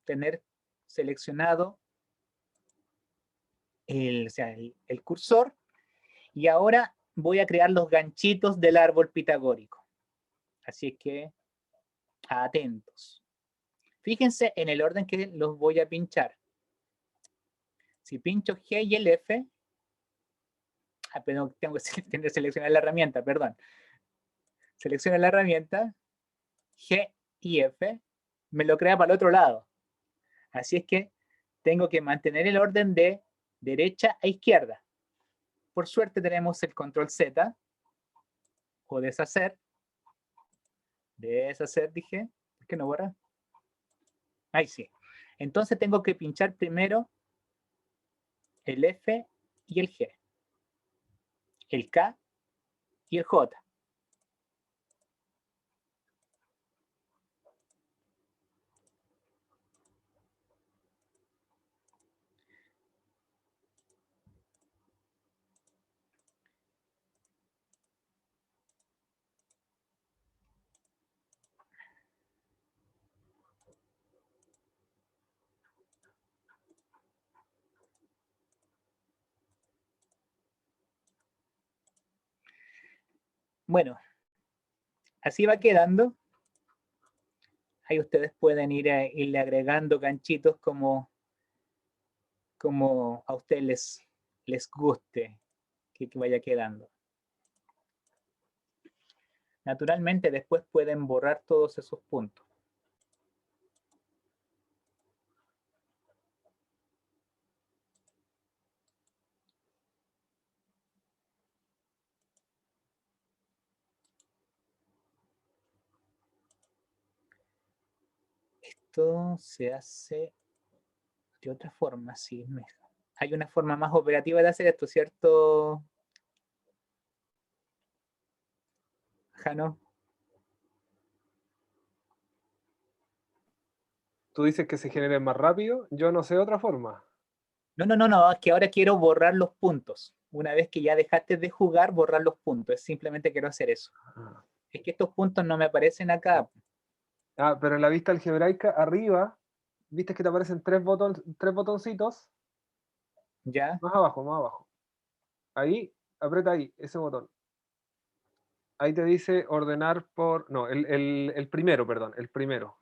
tener seleccionado el cursor. Y ahora voy a crear los ganchitos del árbol pitagórico. Así que, atentos. Fíjense en el orden que los voy a pinchar. Si pincho G y el F, pero tengo que seleccionar la herramienta, perdón. Selecciono la herramienta, G y F, me lo crea para el otro lado. Así es que tengo que mantener el orden de derecha a izquierda. Por suerte tenemos el control Z, o deshacer. Deshacer, dije. ¿Por qué no borra? Ahí sí. Entonces tengo que pinchar primero el F y el G, el K y el J. Bueno, así va quedando. Ahí ustedes pueden irle agregando ganchitos como a ustedes les guste que vaya quedando. Naturalmente después pueden borrar todos esos puntos. Esto se hace de otra forma, sí. Hay una forma más operativa de hacer esto, ¿cierto, Jano? Tú dices que se genere más rápido, yo no sé otra forma. No, es que ahora quiero borrar los puntos. Una vez que ya dejaste de jugar, borrar los puntos. Simplemente quiero hacer eso. Ah. Es que estos puntos no me aparecen acá. Ah, pero en la vista algebraica, arriba, viste que te aparecen tres botoncitos, ¿Ya? más abajo. Ahí, aprieta ahí, ese botón. Ahí te dice ordenar por... No, el primero, perdón, el primero.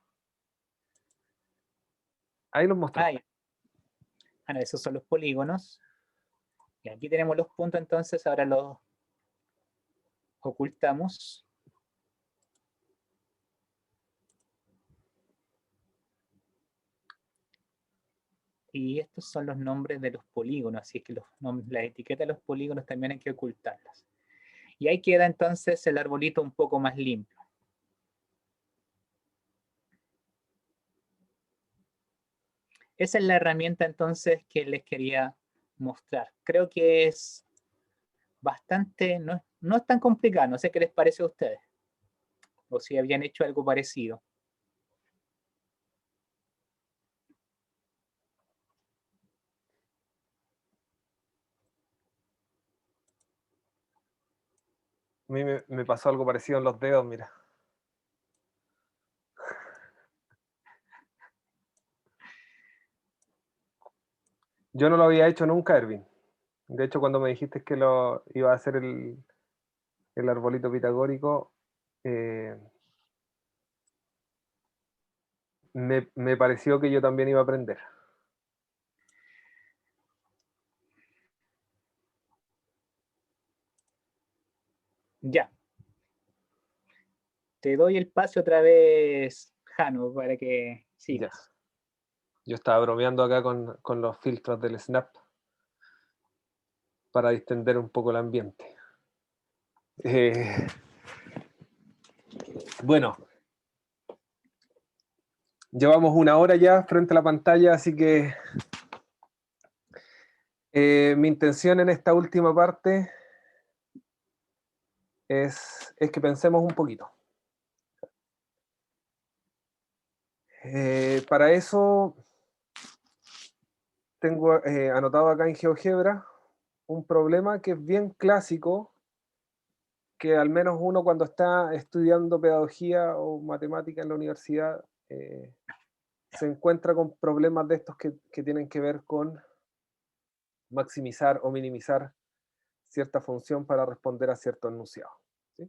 Ahí los mostró. Ah, ya. Ah, no, esos son los polígonos. Y aquí tenemos los puntos, entonces ahora los ocultamos. Y estos son los nombres de los polígonos, así es que las etiquetas de los polígonos también hay que ocultarlas. Y ahí queda entonces el arbolito un poco más limpio. Esa es la herramienta entonces que les quería mostrar. Creo que es bastante, no es tan complicado, no sé qué les parece a ustedes. O si habían hecho algo parecido. A mí me pasó algo parecido en los dedos, mira. Yo no lo había hecho nunca, Erwin. De hecho, cuando me dijiste que lo iba a hacer el arbolito pitagórico, me pareció que yo también iba a aprender. Ya. Te doy el pase otra vez, Jano, para que sigas. Ya. Yo estaba bromeando acá con los filtros del Snap para distender un poco el ambiente. Bueno, llevamos 1 hora ya frente a la pantalla, así que mi intención en esta última parte es que pensemos un poquito. Para eso tengo anotado acá en GeoGebra un problema que es bien clásico, que al menos uno cuando está estudiando pedagogía o matemática en la universidad se encuentra con problemas de estos que tienen que ver con maximizar o minimizar cierta función para responder a cierto enunciado. ¿Sí?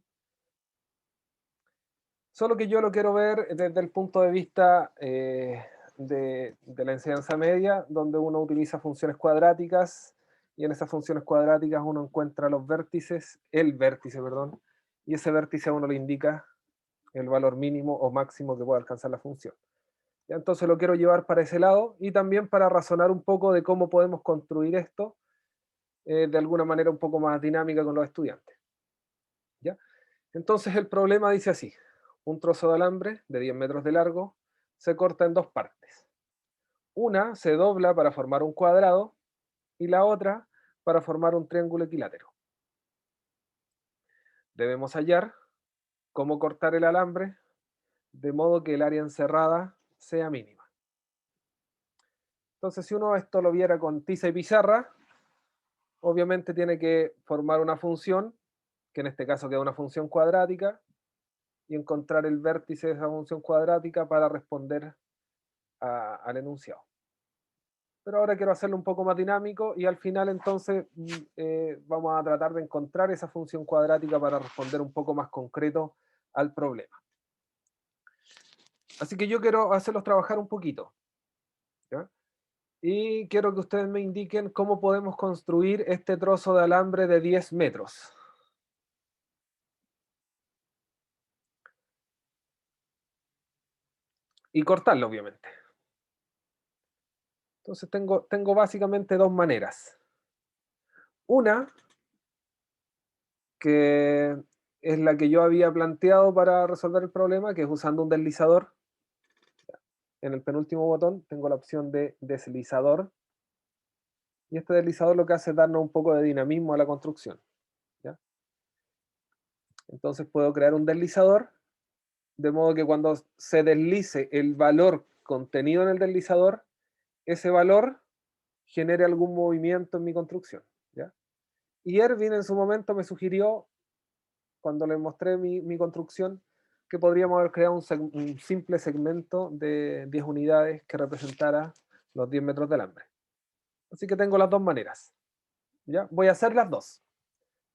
Solo que yo lo quiero ver desde el punto de vista de la enseñanza media, donde uno utiliza funciones cuadráticas, y en esas funciones cuadráticas uno encuentra los vértices, el vértice, perdón, y ese vértice a uno le indica el valor mínimo o máximo que puede alcanzar la función. ¿Ya? Entonces lo quiero llevar para ese lado, y también para razonar un poco de cómo podemos construir esto de alguna manera un poco más dinámica con los estudiantes. ¿Ya? Entonces el problema dice así: un trozo de alambre de 10 metros de largo se corta en dos partes. Una se dobla para formar un cuadrado y la otra para formar un triángulo equilátero. Debemos hallar cómo cortar el alambre de modo que el área encerrada sea mínima. Entonces, si uno esto lo viera con tiza y pizarra, obviamente tiene que formar una función, que en este caso queda una función cuadrática, y encontrar el vértice de esa función cuadrática para responder al enunciado. Pero ahora quiero hacerlo un poco más dinámico y al final entonces vamos a tratar de encontrar esa función cuadrática para responder un poco más concreto al problema. Así que yo quiero hacerlos trabajar un poquito, ¿ya? Y quiero que ustedes me indiquen cómo podemos construir este trozo de alambre de 10 metros. Y cortarlo, obviamente. Entonces tengo básicamente dos maneras. Una, que es la que yo había planteado para resolver el problema, que es usando un deslizador. En el penúltimo botón tengo la opción de deslizador. Y este deslizador lo que hace es darnos un poco de dinamismo a la construcción, ¿ya? Entonces puedo crear un deslizador, de modo que cuando se deslice el valor contenido en el deslizador, ese valor genere algún movimiento en mi construcción, ¿ya? Y Erwin en su momento me sugirió, cuando le mostré mi construcción, que podríamos haber creado un simple segmento de 10 unidades que representara los 10 metros de alambre. Así que tengo las dos maneras, ¿ya? Voy a hacer las dos.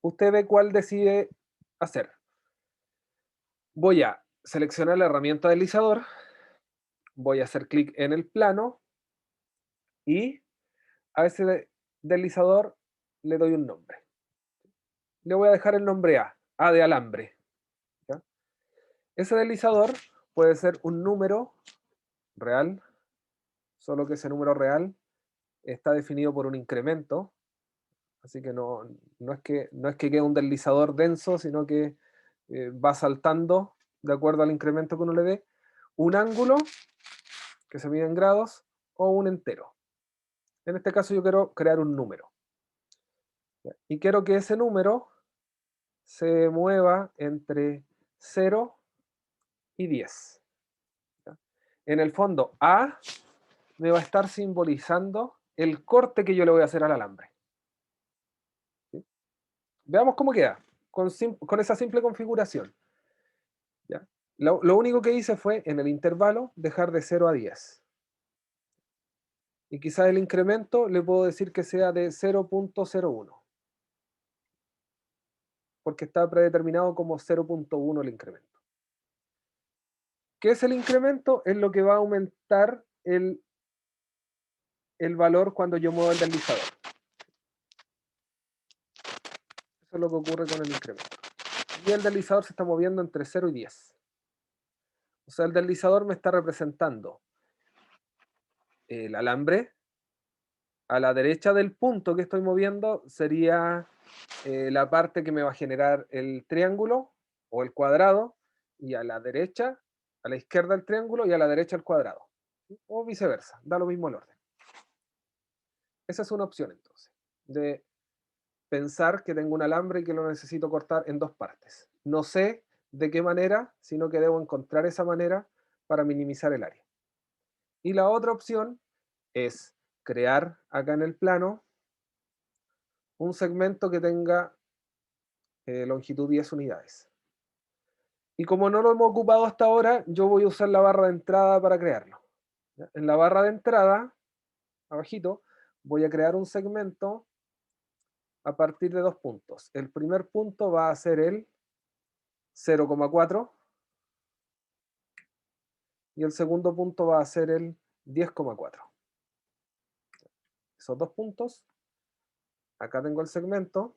Usted ve cuál decide hacer. Voy a seleccionar la herramienta deslizador, voy a hacer clic en el plano y a ese deslizador le doy un nombre. Le voy a dejar el nombre A de alambre, ¿ya? Ese deslizador puede ser un número real, solo que ese número real está definido por un incremento, así que no es que quede un deslizador denso, sino que va saltando de acuerdo al incremento que uno le dé, un ángulo que se mide en grados o un entero. En este caso yo quiero crear un número, ¿ya? Y quiero que ese número se mueva entre 0 y 10. ¿Ya? En el fondo, A me va a estar simbolizando el corte que yo le voy a hacer al alambre. ¿Sí? Veamos cómo queda con esa simple configuración. ¿Ya? Lo único que hice fue, en el intervalo, dejar de 0 a 10. Y quizás el incremento le puedo decir que sea de 0.01. Porque está predeterminado como 0.1 el incremento. ¿Qué es el incremento? Es lo que va a aumentar el valor cuando yo muevo el deslizador. Eso es lo que ocurre con el incremento. Y el deslizador se está moviendo entre 0 y 10. O sea, el deslizador me está representando el alambre. A la derecha del punto que estoy moviendo sería la parte que me va a generar el triángulo o el cuadrado, y a la derecha, a la izquierda el triángulo y a la derecha el cuadrado. O viceversa, da lo mismo el orden. Esa es una opción entonces, de pensar que tengo un alambre y que lo necesito cortar en dos partes. No sé de qué manera, sino que debo encontrar esa manera para minimizar el área. Y la otra opción es crear acá en el plano un segmento que tenga longitud 10 unidades. Y como no lo hemos ocupado hasta ahora, yo voy a usar la barra de entrada para crearlo. ¿Ya? En la barra de entrada, abajito, voy a crear un segmento a partir de dos puntos. El primer punto va a ser el 0,4 y el segundo punto va a ser el 10,4. Esos dos puntos. Acá tengo el segmento.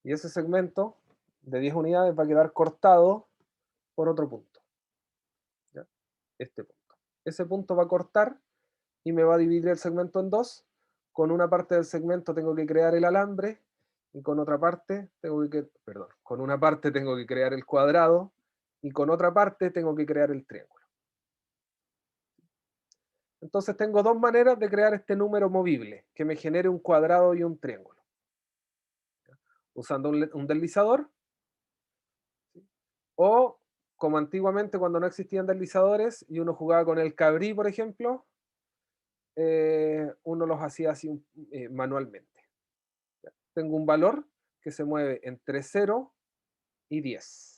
Y ese segmento de 10 unidades va a quedar cortado por otro punto. ¿Ya? Este punto. Ese punto va a cortar y me va a dividir el segmento en dos. Con una parte del segmento tengo que crear el alambre y con otra parte tengo que, con una parte tengo que crear el cuadrado y con otra parte tengo que crear el triángulo. Entonces tengo dos maneras de crear este número movible, que me genere un cuadrado y un triángulo. Usando un deslizador, o como antiguamente cuando no existían deslizadores y uno jugaba con el cabrí, por ejemplo, uno los hacía así manualmente. Tengo un valor que se mueve entre 0 y 10.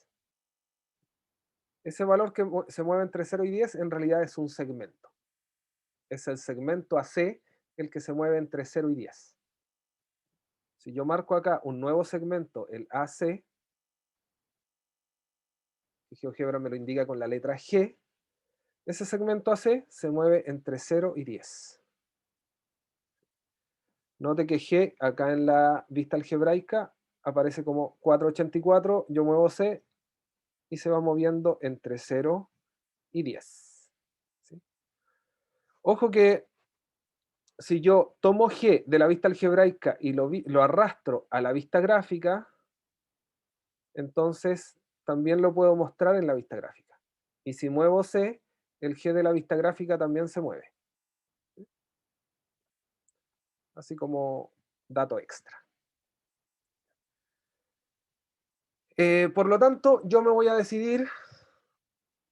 Ese valor que se mueve entre 0 y 10 en realidad es un segmento. Es el segmento AC el que se mueve entre 0 y 10. Si yo marco acá un nuevo segmento, el AC, GeoGebra me lo indica con la letra G, ese segmento AC se mueve entre 0 y 10. Note que G acá en la vista algebraica aparece como 484, yo muevo C y se va moviendo entre 0 y 10. ¿Sí? Ojo que si yo tomo G de la vista algebraica y lo arrastro a la vista gráfica, entonces también lo puedo mostrar en la vista gráfica. Y si muevo C, el G de la vista gráfica también se mueve. Así como dato extra. Por lo tanto, yo me voy a decidir,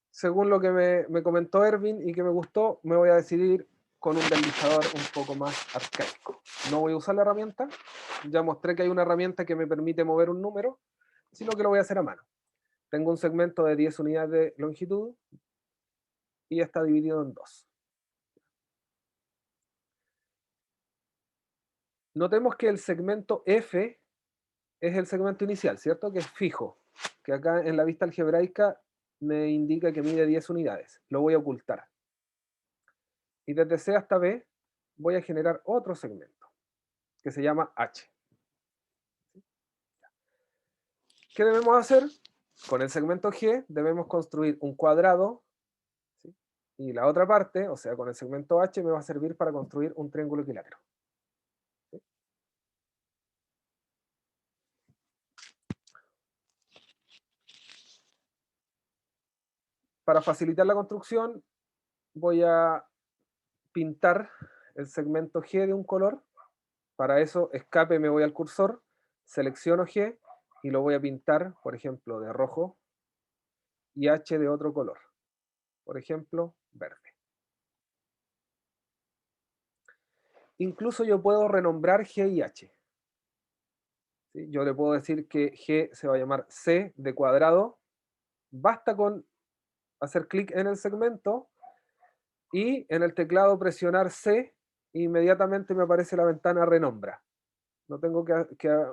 según lo que me comentó Erwin y que me gustó, me voy a decidir con un deslizador un poco más arcaico. No voy a usar la herramienta, ya mostré que hay una herramienta que me permite mover un número, sino que lo voy a hacer a mano. Tengo un segmento de 10 unidades de longitud y está dividido en dos. Notemos que el segmento F es el segmento inicial, ¿cierto? Que es fijo, que acá en la vista algebraica me indica que mide 10 unidades. Lo voy a ocultar. Y desde C hasta B voy a generar otro segmento, que se llama H. ¿Qué debemos hacer? Con el segmento G debemos construir un cuadrado, ¿sí? Y la otra parte, o sea, con el segmento H, me va a servir para construir un triángulo equilátero. ¿Sí? Para facilitar la construcción, voy a pintar el segmento G de un color. Para eso, escape, me voy al cursor, selecciono G y lo voy a pintar, por ejemplo, de rojo y H de otro color. Por ejemplo, verde. Incluso yo puedo renombrar G y H. ¿Sí? Yo le puedo decir que G se va a llamar C de cuadrado. Basta con hacer clic en el segmento y en el teclado presionar C e inmediatamente me aparece la ventana renombra. No tengo que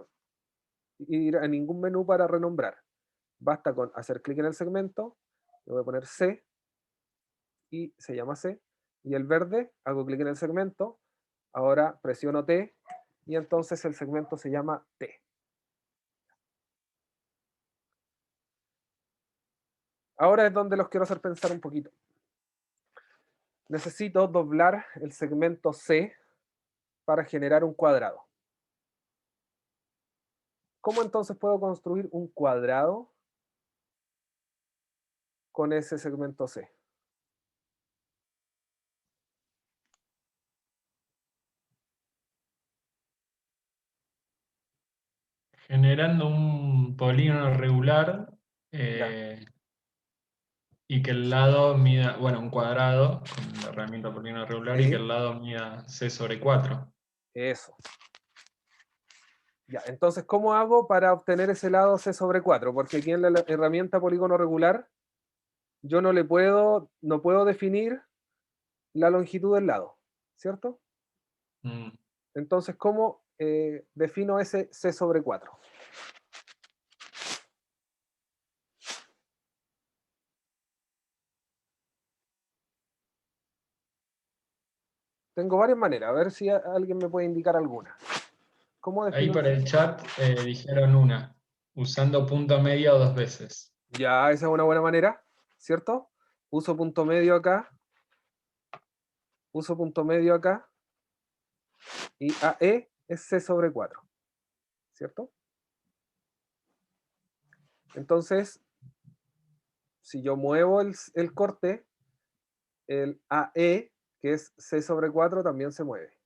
ir a ningún menú para renombrar. Basta con hacer clic en el segmento, le voy a poner C y se llama C. Y el verde, hago clic en el segmento, ahora presiono T y entonces el segmento se llama T. Ahora es donde los quiero hacer pensar un poquito. Necesito doblar el segmento C para generar un cuadrado. ¿Cómo entonces puedo construir un cuadrado con ese segmento C? Generando un polígono regular Ya, y que el lado mida, bueno, un cuadrado con la herramienta polígono regular y ¿sí? que el lado mida C/4. Eso. Ya, entonces, ¿cómo hago para obtener ese lado C/4? Porque aquí en la herramienta polígono regular, yo no puedo definir la longitud del lado, ¿cierto? Mm. Entonces, ¿cómo defino ese C/4? Tengo varias maneras, a ver si alguien me puede indicar alguna. ¿Cómo Ahí defino? para el chat dijeron una, usando punto medio 2 veces. Ya, esa es una buena manera, ¿cierto? Uso punto medio acá, uso punto medio acá, y AE es C/4, ¿cierto? Entonces, si yo muevo el corte, el AE, que es C sobre 4, también se mueve.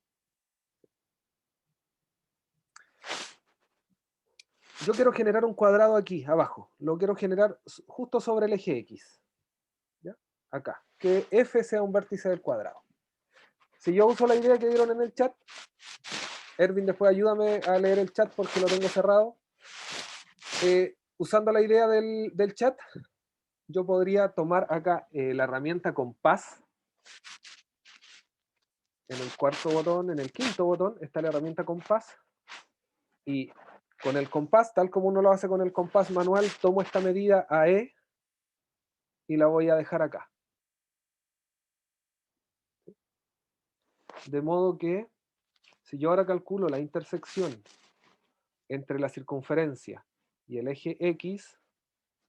Yo quiero generar un cuadrado aquí, abajo. Lo quiero generar justo sobre el eje X. ¿Ya? Acá. Que F sea un vértice del cuadrado. Si yo uso la idea que dieron en el chat, Erwin, después ayúdame a leer el chat porque lo tengo cerrado. Usando la idea del chat, yo podría tomar acá la herramienta compás. En el cuarto botón, en el quinto botón, está la herramienta compás. Y con el compás, tal como uno lo hace con el compás manual, tomo esta medida AE y la voy a dejar acá. De modo que, si yo ahora calculo la intersección entre la circunferencia y el eje X,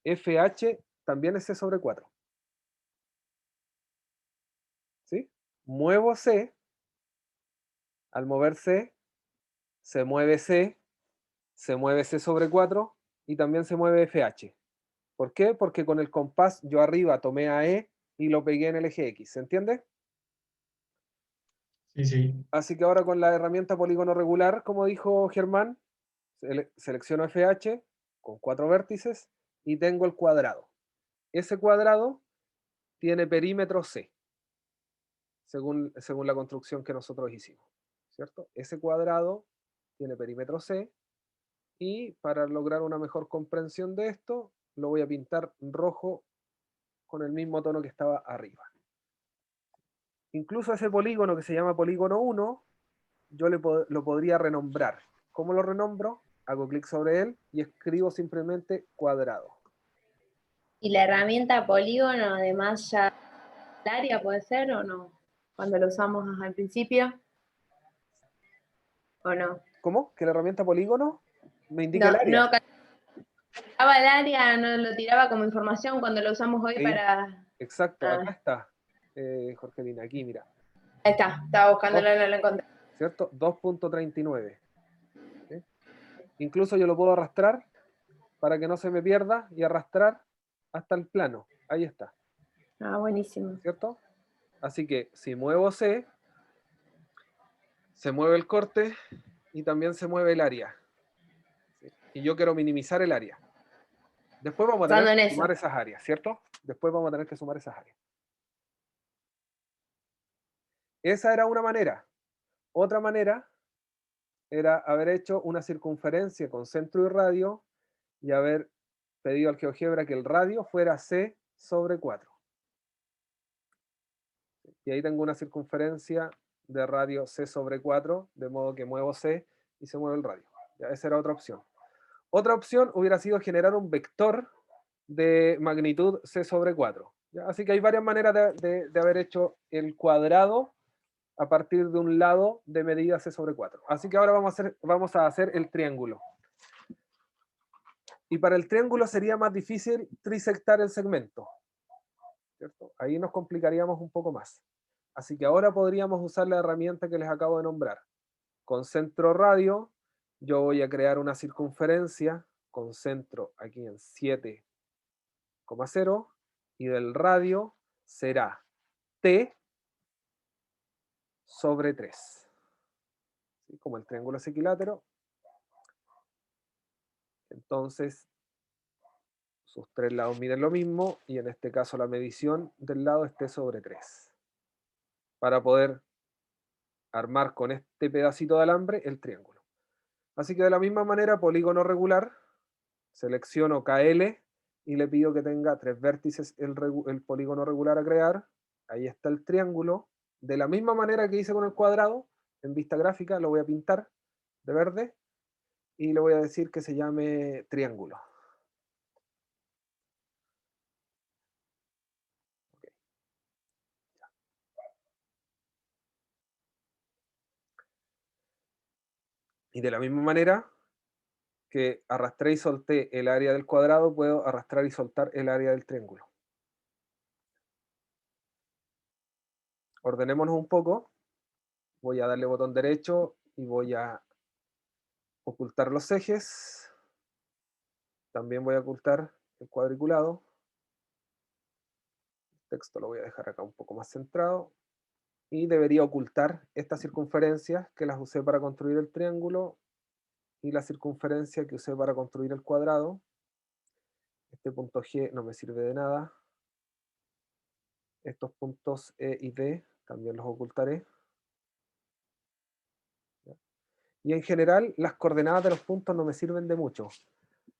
FH también es C sobre 4. ¿Sí? Muevo C, al mover C, se mueve C sobre 4 y también se mueve FH. ¿Por qué? Porque con el compás yo arriba tomé AE y lo pegué en el eje X. ¿Se entiende? Sí, sí. Así que ahora con la herramienta polígono regular, como dijo Germán, selecciono FH con 4 vértices y tengo el cuadrado. Ese cuadrado tiene perímetro C, según la construcción que nosotros hicimos. ¿Cierto? Ese cuadrado tiene perímetro C y para lograr una mejor comprensión de esto, lo voy a pintar rojo con el mismo tono que estaba arriba. Incluso ese polígono que se llama polígono 1, yo lo podría renombrar. ¿Cómo lo renombro? Hago clic sobre él y escribo simplemente cuadrado. ¿Y la herramienta polígono además ya el área puede ser o no? Cuando lo usamos al principio, ¿o no? ¿Cómo? ¿Que la herramienta polígono me indica el No, área? no calculaba el área, no lo tiraba como información cuando lo usamos hoy Sí, para... exacto, Ah, acá está. Jorgelina, aquí mira. ahí está, estaba buscándolo y no lo encontré. ¿Cierto? 2.39. ¿Sí? Incluso yo lo puedo arrastrar para que no se me pierda y arrastrar hasta el plano. Ahí está. Ah, buenísimo. ¿Cierto? Así que si muevo C, se mueve el corte y también se mueve el área. ¿Sí? Y yo quiero minimizar el área. Después vamos a tener Pensando en que eso. sumar esas áreas, ¿cierto? Después vamos a tener que sumar esas áreas. Esa era una manera. Otra manera era haber hecho una circunferencia con centro y radio y haber pedido al GeoGebra que el radio fuera C sobre 4. Y ahí tengo una circunferencia de radio C sobre 4, de modo que muevo C y se mueve el radio. Ya, esa era otra opción. Otra opción hubiera sido generar un vector de magnitud C sobre 4. ¿Ya? Así que hay varias maneras de haber hecho el cuadrado a partir de un lado de medida C sobre 4. Así que ahora vamos a hacer el triángulo. Y para el triángulo sería más difícil trisectar el segmento, ¿cierto? Ahí nos complicaríamos un poco más. Así que ahora podríamos usar la herramienta que les acabo de nombrar. Con centro radio, yo voy a crear una circunferencia con centro aquí en 7,0 y del radio será T sobre 3. ¿Sí? Como el triángulo es equilátero, entonces sus tres lados miden lo mismo y en este caso la medición del lado es T sobre 3. Para poder armar con este pedacito de alambre el triángulo. Así que de la misma manera, polígono regular, selecciono KL y le pido que tenga 3 vértices el polígono regular a crear. Ahí está el triángulo. De la misma manera que hice con el cuadrado, en vista gráfica lo voy a pintar de verde y le voy a decir que se llame triángulo. Okay. Y de la misma manera que arrastré y solté el área del cuadrado, puedo arrastrar y soltar el área del triángulo. Ordenémonos un poco. Voy a darle botón derecho y voy a ocultar los ejes. También voy a ocultar el cuadriculado. texto lo voy a dejar acá un poco más centrado. Y debería ocultar estas circunferencias que las usé para construir el triángulo y la circunferencia que usé para construir el cuadrado. Este punto G no me sirve de nada. Estos puntos E y D también los ocultaré. Y en general, las coordenadas de los puntos no me sirven de mucho.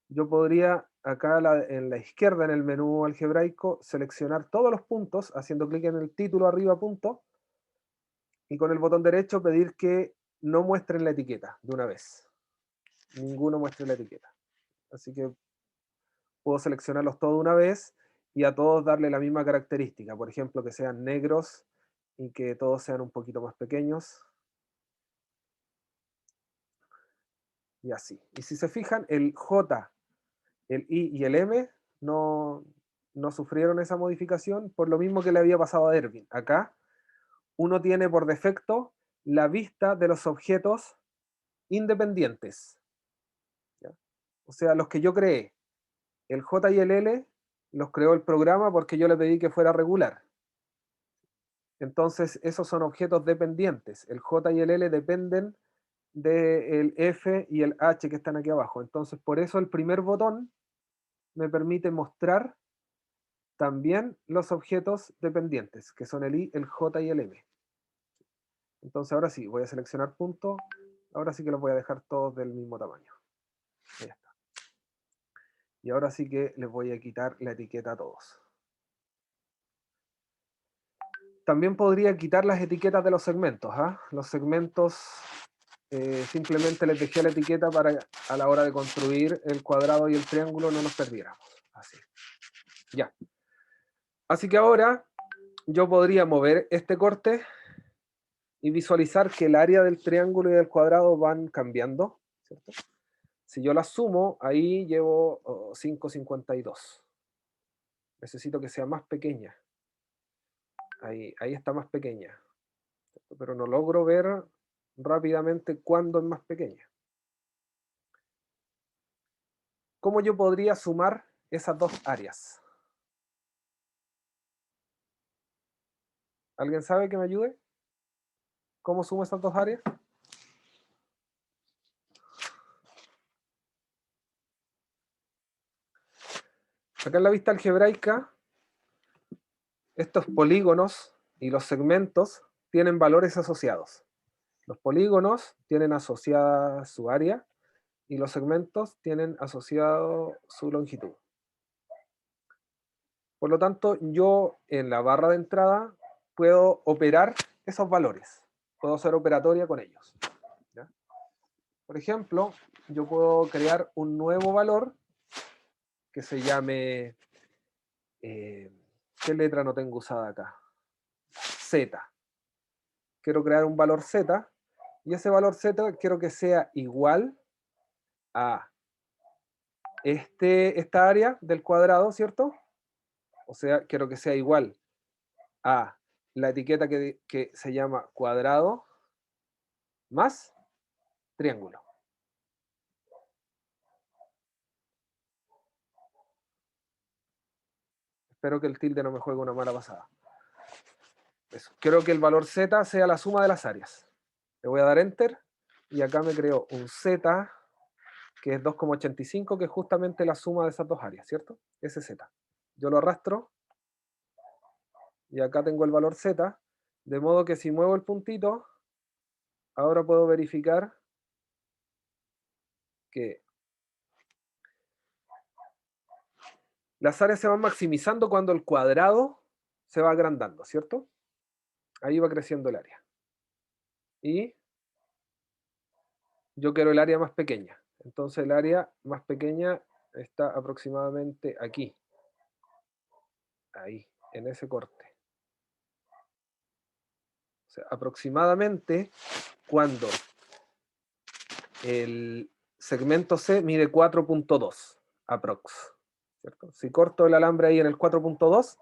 Yo podría, acá en la izquierda, en el menú algebraico, seleccionar todos los puntos, haciendo clic en el título arriba, punto, y con el botón derecho pedir que no muestren la etiqueta de una vez. Ninguno muestre la etiqueta. Así que puedo seleccionarlos todos de una vez y a todos darle la misma característica. Por ejemplo, que sean negros y que todos sean un poquito más pequeños. Y así. Y si se fijan, el J, el I y el M no sufrieron esa modificación por lo mismo que le había pasado a Erwin. Acá uno tiene por defecto la vista de los objetos independientes. ¿Ya? O sea, los que yo creé. El J y el L los creó el programa porque yo le pedí que fuera regular. Entonces, esos son objetos dependientes. El J y el L dependen del F y el H que están aquí abajo. Entonces, por eso el primer botón me permite mostrar también los objetos dependientes, que son el I, el J y el M. Entonces, ahora sí, voy a seleccionar punto. Ahora sí que los voy a dejar todos del mismo tamaño. Ahí está. Y ahora sí que les voy a quitar la etiqueta a todos. También podría quitar las etiquetas de los segmentos. Los segmentos simplemente les dejé la etiqueta para a la hora de construir el cuadrado y el triángulo no nos perdiéramos. Así. Ya. Así que ahora yo podría mover este corte y visualizar que el área del triángulo y del cuadrado van cambiando, ¿cierto? Si yo las sumo, ahí llevo 5,52. Necesito que sea más pequeña. Ahí está más pequeña. Pero no logro ver rápidamente cuándo es más pequeña. ¿Cómo yo podría sumar esas dos áreas? ¿Alguien sabe que me ayude? ¿Cómo sumo esas dos áreas? Acá en la vista algebraica, estos polígonos y los segmentos tienen valores asociados. Los polígonos tienen asociada su área y los segmentos tienen asociado su longitud. Por lo tanto, yo en la barra de entrada puedo operar esos valores. Puedo hacer operatoria con ellos. ¿Ya? Por ejemplo, yo puedo crear un nuevo valor que se llame... ¿qué letra no tengo usada acá? Z. Quiero crear un valor Z y ese valor Z quiero que sea igual a esta área del cuadrado, ¿cierto? O sea, quiero que sea igual a la etiqueta que se llama cuadrado más triángulo. Espero que el tilde no me juegue una mala pasada. Eso. Quiero que el valor Z sea la suma de las áreas. Le voy a dar Enter y acá me creo un Z que es 2,85, que es justamente la suma de esas dos áreas, ¿cierto? Ese Z. Yo lo arrastro y acá tengo el valor Z, de modo que si muevo el puntito, ahora puedo verificar que las áreas se van maximizando cuando el cuadrado se va agrandando, ¿cierto? Ahí va creciendo el área. Y yo quiero el área más pequeña. Entonces el área más pequeña está aproximadamente aquí. Ahí, en ese corte. O sea, aproximadamente cuando el segmento C mide 4,2 aprox. ¿Cierto? Si corto el alambre ahí en el 4,2,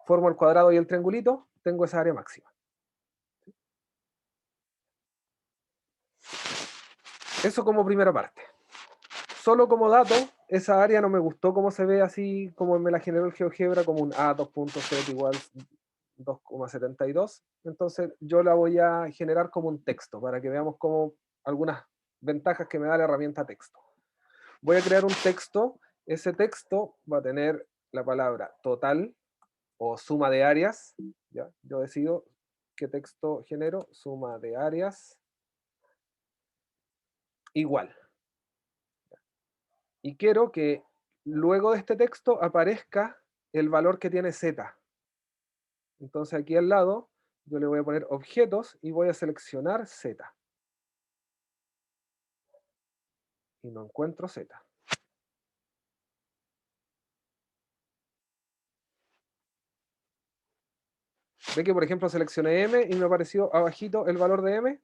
formo el cuadrado y el triangulito, tengo esa área máxima. Eso como primera parte. Solo como dato, esa área no me gustó cómo se ve así, como me la generó el GeoGebra, como un A 2.z igual 2,72. Entonces yo la voy a generar como un texto, para que veamos como algunas ventajas que me da la herramienta texto. Voy a crear un texto. Ese texto va a tener la palabra total o suma de áreas. ¿Ya? Yo decido qué texto genero, suma de áreas igual. Y quiero que luego de este texto aparezca el valor que tiene z. Entonces aquí al lado yo le voy a poner objetos y voy a seleccionar z. Y no encuentro z. Ve que por ejemplo seleccioné m y me apareció abajito el valor de m.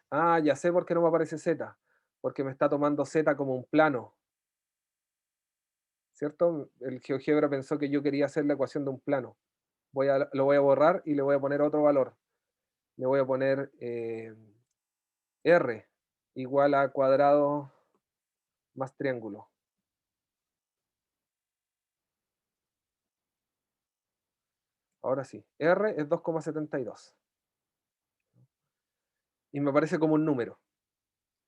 Ah, ya sé por qué no me aparece z. Porque me está tomando z como un plano. ¿Cierto? El GeoGebra pensó que yo quería hacer la ecuación de un plano. Lo voy a borrar y le voy a poner otro valor. Le voy a poner r igual a cuadrado más triángulo. Ahora sí, r es 2,72. Y me aparece como un número.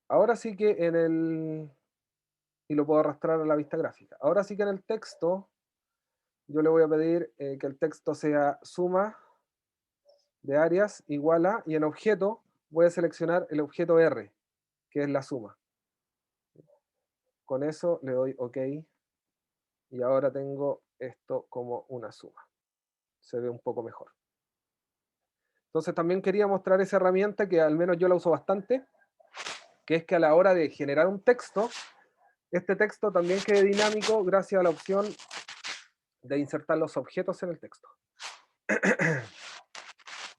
Ahora sí que en el... Y lo puedo arrastrar a la vista gráfica. Ahora sí que en el texto, yo le voy a pedir que el texto sea suma de áreas igual a, y en objeto voy a seleccionar el objeto R, que es la suma. Con eso le doy OK. Y ahora tengo esto como una suma. Se ve un poco mejor. Entonces también quería mostrar esa herramienta que al menos yo la uso bastante, que es que a la hora de generar un texto, este texto también quede dinámico gracias a la opción de insertar los objetos en el texto.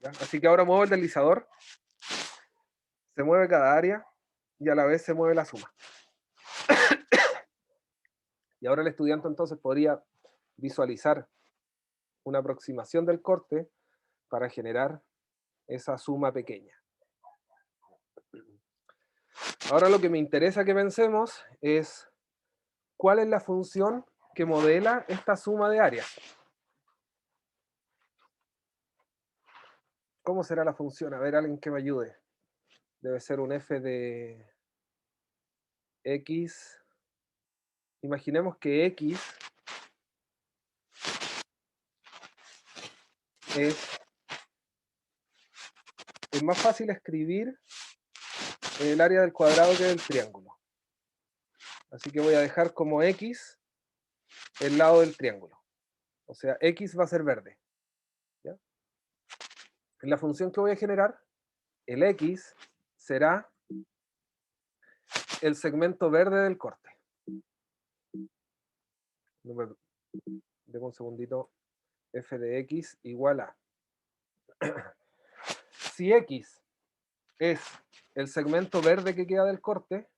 ¿Ya? Así que ahora muevo el deslizador, se mueve cada área y a la vez se mueve la suma. Y ahora el estudiante entonces podría visualizar una aproximación del corte para generar esa suma pequeña. Ahora lo que me interesa que pensemos es cuál es la función que modela esta suma de áreas. ¿Cómo será la función? A ver, alguien que me ayude. Debe ser un f de x. Imaginemos que x es más fácil escribir el área del cuadrado que del triángulo. Así que voy a dejar como x el lado del triángulo. O sea, x va a ser verde. ¿Ya? En la función que voy a generar, el x será el segmento verde del corte. Deme un segundito. F de x igual a. Si x es el segmento verde que queda del corte,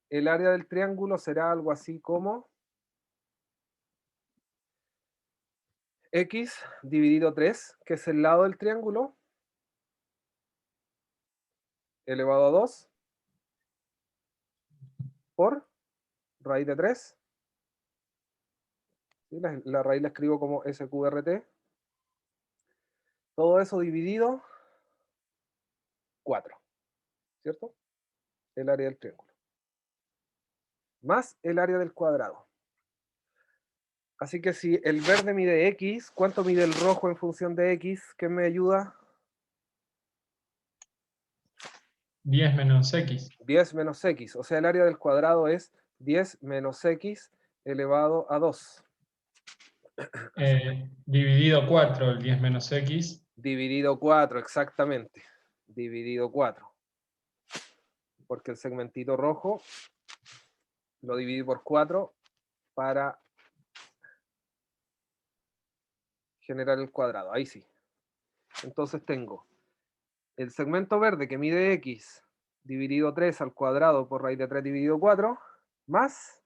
el área del triángulo será algo así como x dividido 3, que es el lado del triángulo, elevado a 2, por raíz de 3. ¿Sí? La raíz la escribo como SQRT. Todo eso dividido 4, ¿cierto? El área del triángulo. Más el área del cuadrado. Así que si el verde mide x, ¿cuánto mide el rojo en función de x? ¿Qué me ayuda? 10 menos x. 10 menos x. O sea, el área del cuadrado es 10 menos x elevado a 2. Dividido 4, el 10 menos x. Dividido 4, exactamente. Dividido 4. Porque el segmentito rojo lo dividí por 4 para generar el cuadrado. Ahí sí. Entonces tengo el segmento verde que mide x dividido 3 al cuadrado por raíz de 3 dividido 4, más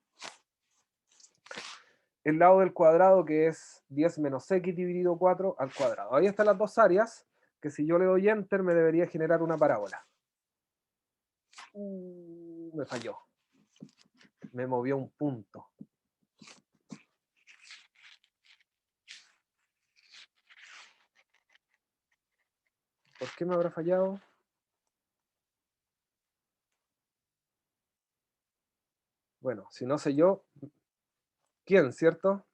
el lado del cuadrado que es 10 menos x dividido 4 al cuadrado. Ahí están las dos áreas que si yo le doy enter me debería generar una parábola. Me falló. Me movió un punto. ¿Por qué me habrá fallado? Bueno, si no sé yo, ¿quién, cierto?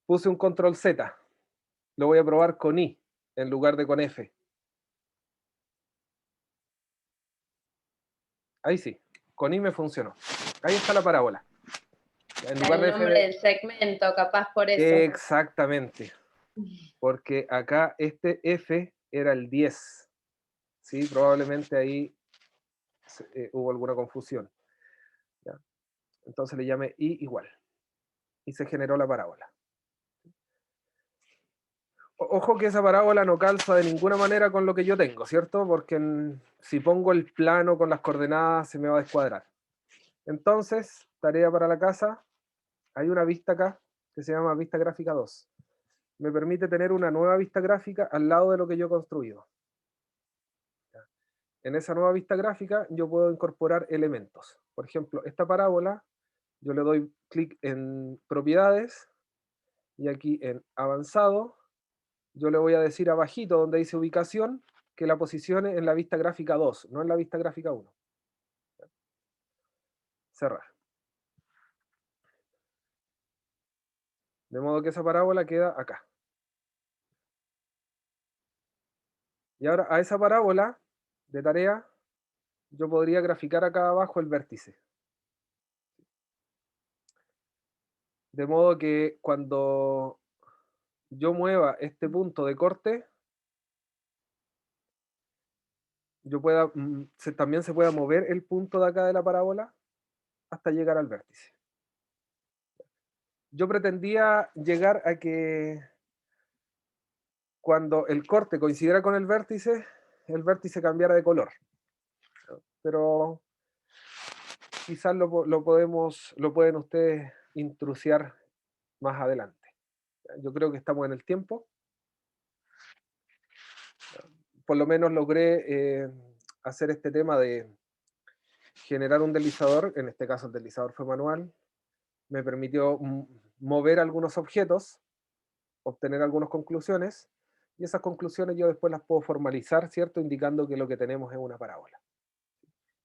Puse un control Z. Lo voy a probar con I en lugar de con F. Ahí sí, con I me funcionó. Ahí está la parábola. En lugar El de nombre del segmento, capaz por eso. Exactamente. Porque acá este F era el 10. ¿Sí? Probablemente ahí hubo alguna confusión. ¿Ya? Entonces le llamé I igual. Y se generó la parábola. Ojo que esa parábola no calza de ninguna manera con lo que yo tengo, ¿cierto? Porque si pongo el plano con las coordenadas se me va a descuadrar. Entonces, tarea para la casa, hay una vista acá que se llama vista gráfica 2. Me permite tener una nueva vista gráfica al lado de lo que yo he construido. En esa nueva vista gráfica yo puedo incorporar elementos. Por ejemplo, esta parábola, yo le doy clic en propiedades y aquí en avanzado, yo le voy a decir abajito donde dice ubicación que la posicione en la vista gráfica 2, no en la vista gráfica 1. Cerrar. De modo que esa parábola queda acá. Y ahora a esa parábola de tarea, yo podría graficar acá abajo el vértice. De modo que cuando yo mueva este punto de corte, yo pueda, también se pueda mover el punto de acá de la parábola hasta llegar al vértice. Yo pretendía llegar a que cuando el corte coincidiera con el vértice cambiara de color. Pero quizás lo pueden ustedes intrusiar más adelante. Yo creo que estamos en el tiempo. Por lo menos logré hacer este tema de generar un deslizador, en este caso el deslizador fue manual, me permitió mover algunos objetos, obtener algunas conclusiones, y esas conclusiones yo después las puedo formalizar, ¿cierto? Indicando que lo que tenemos es una parábola.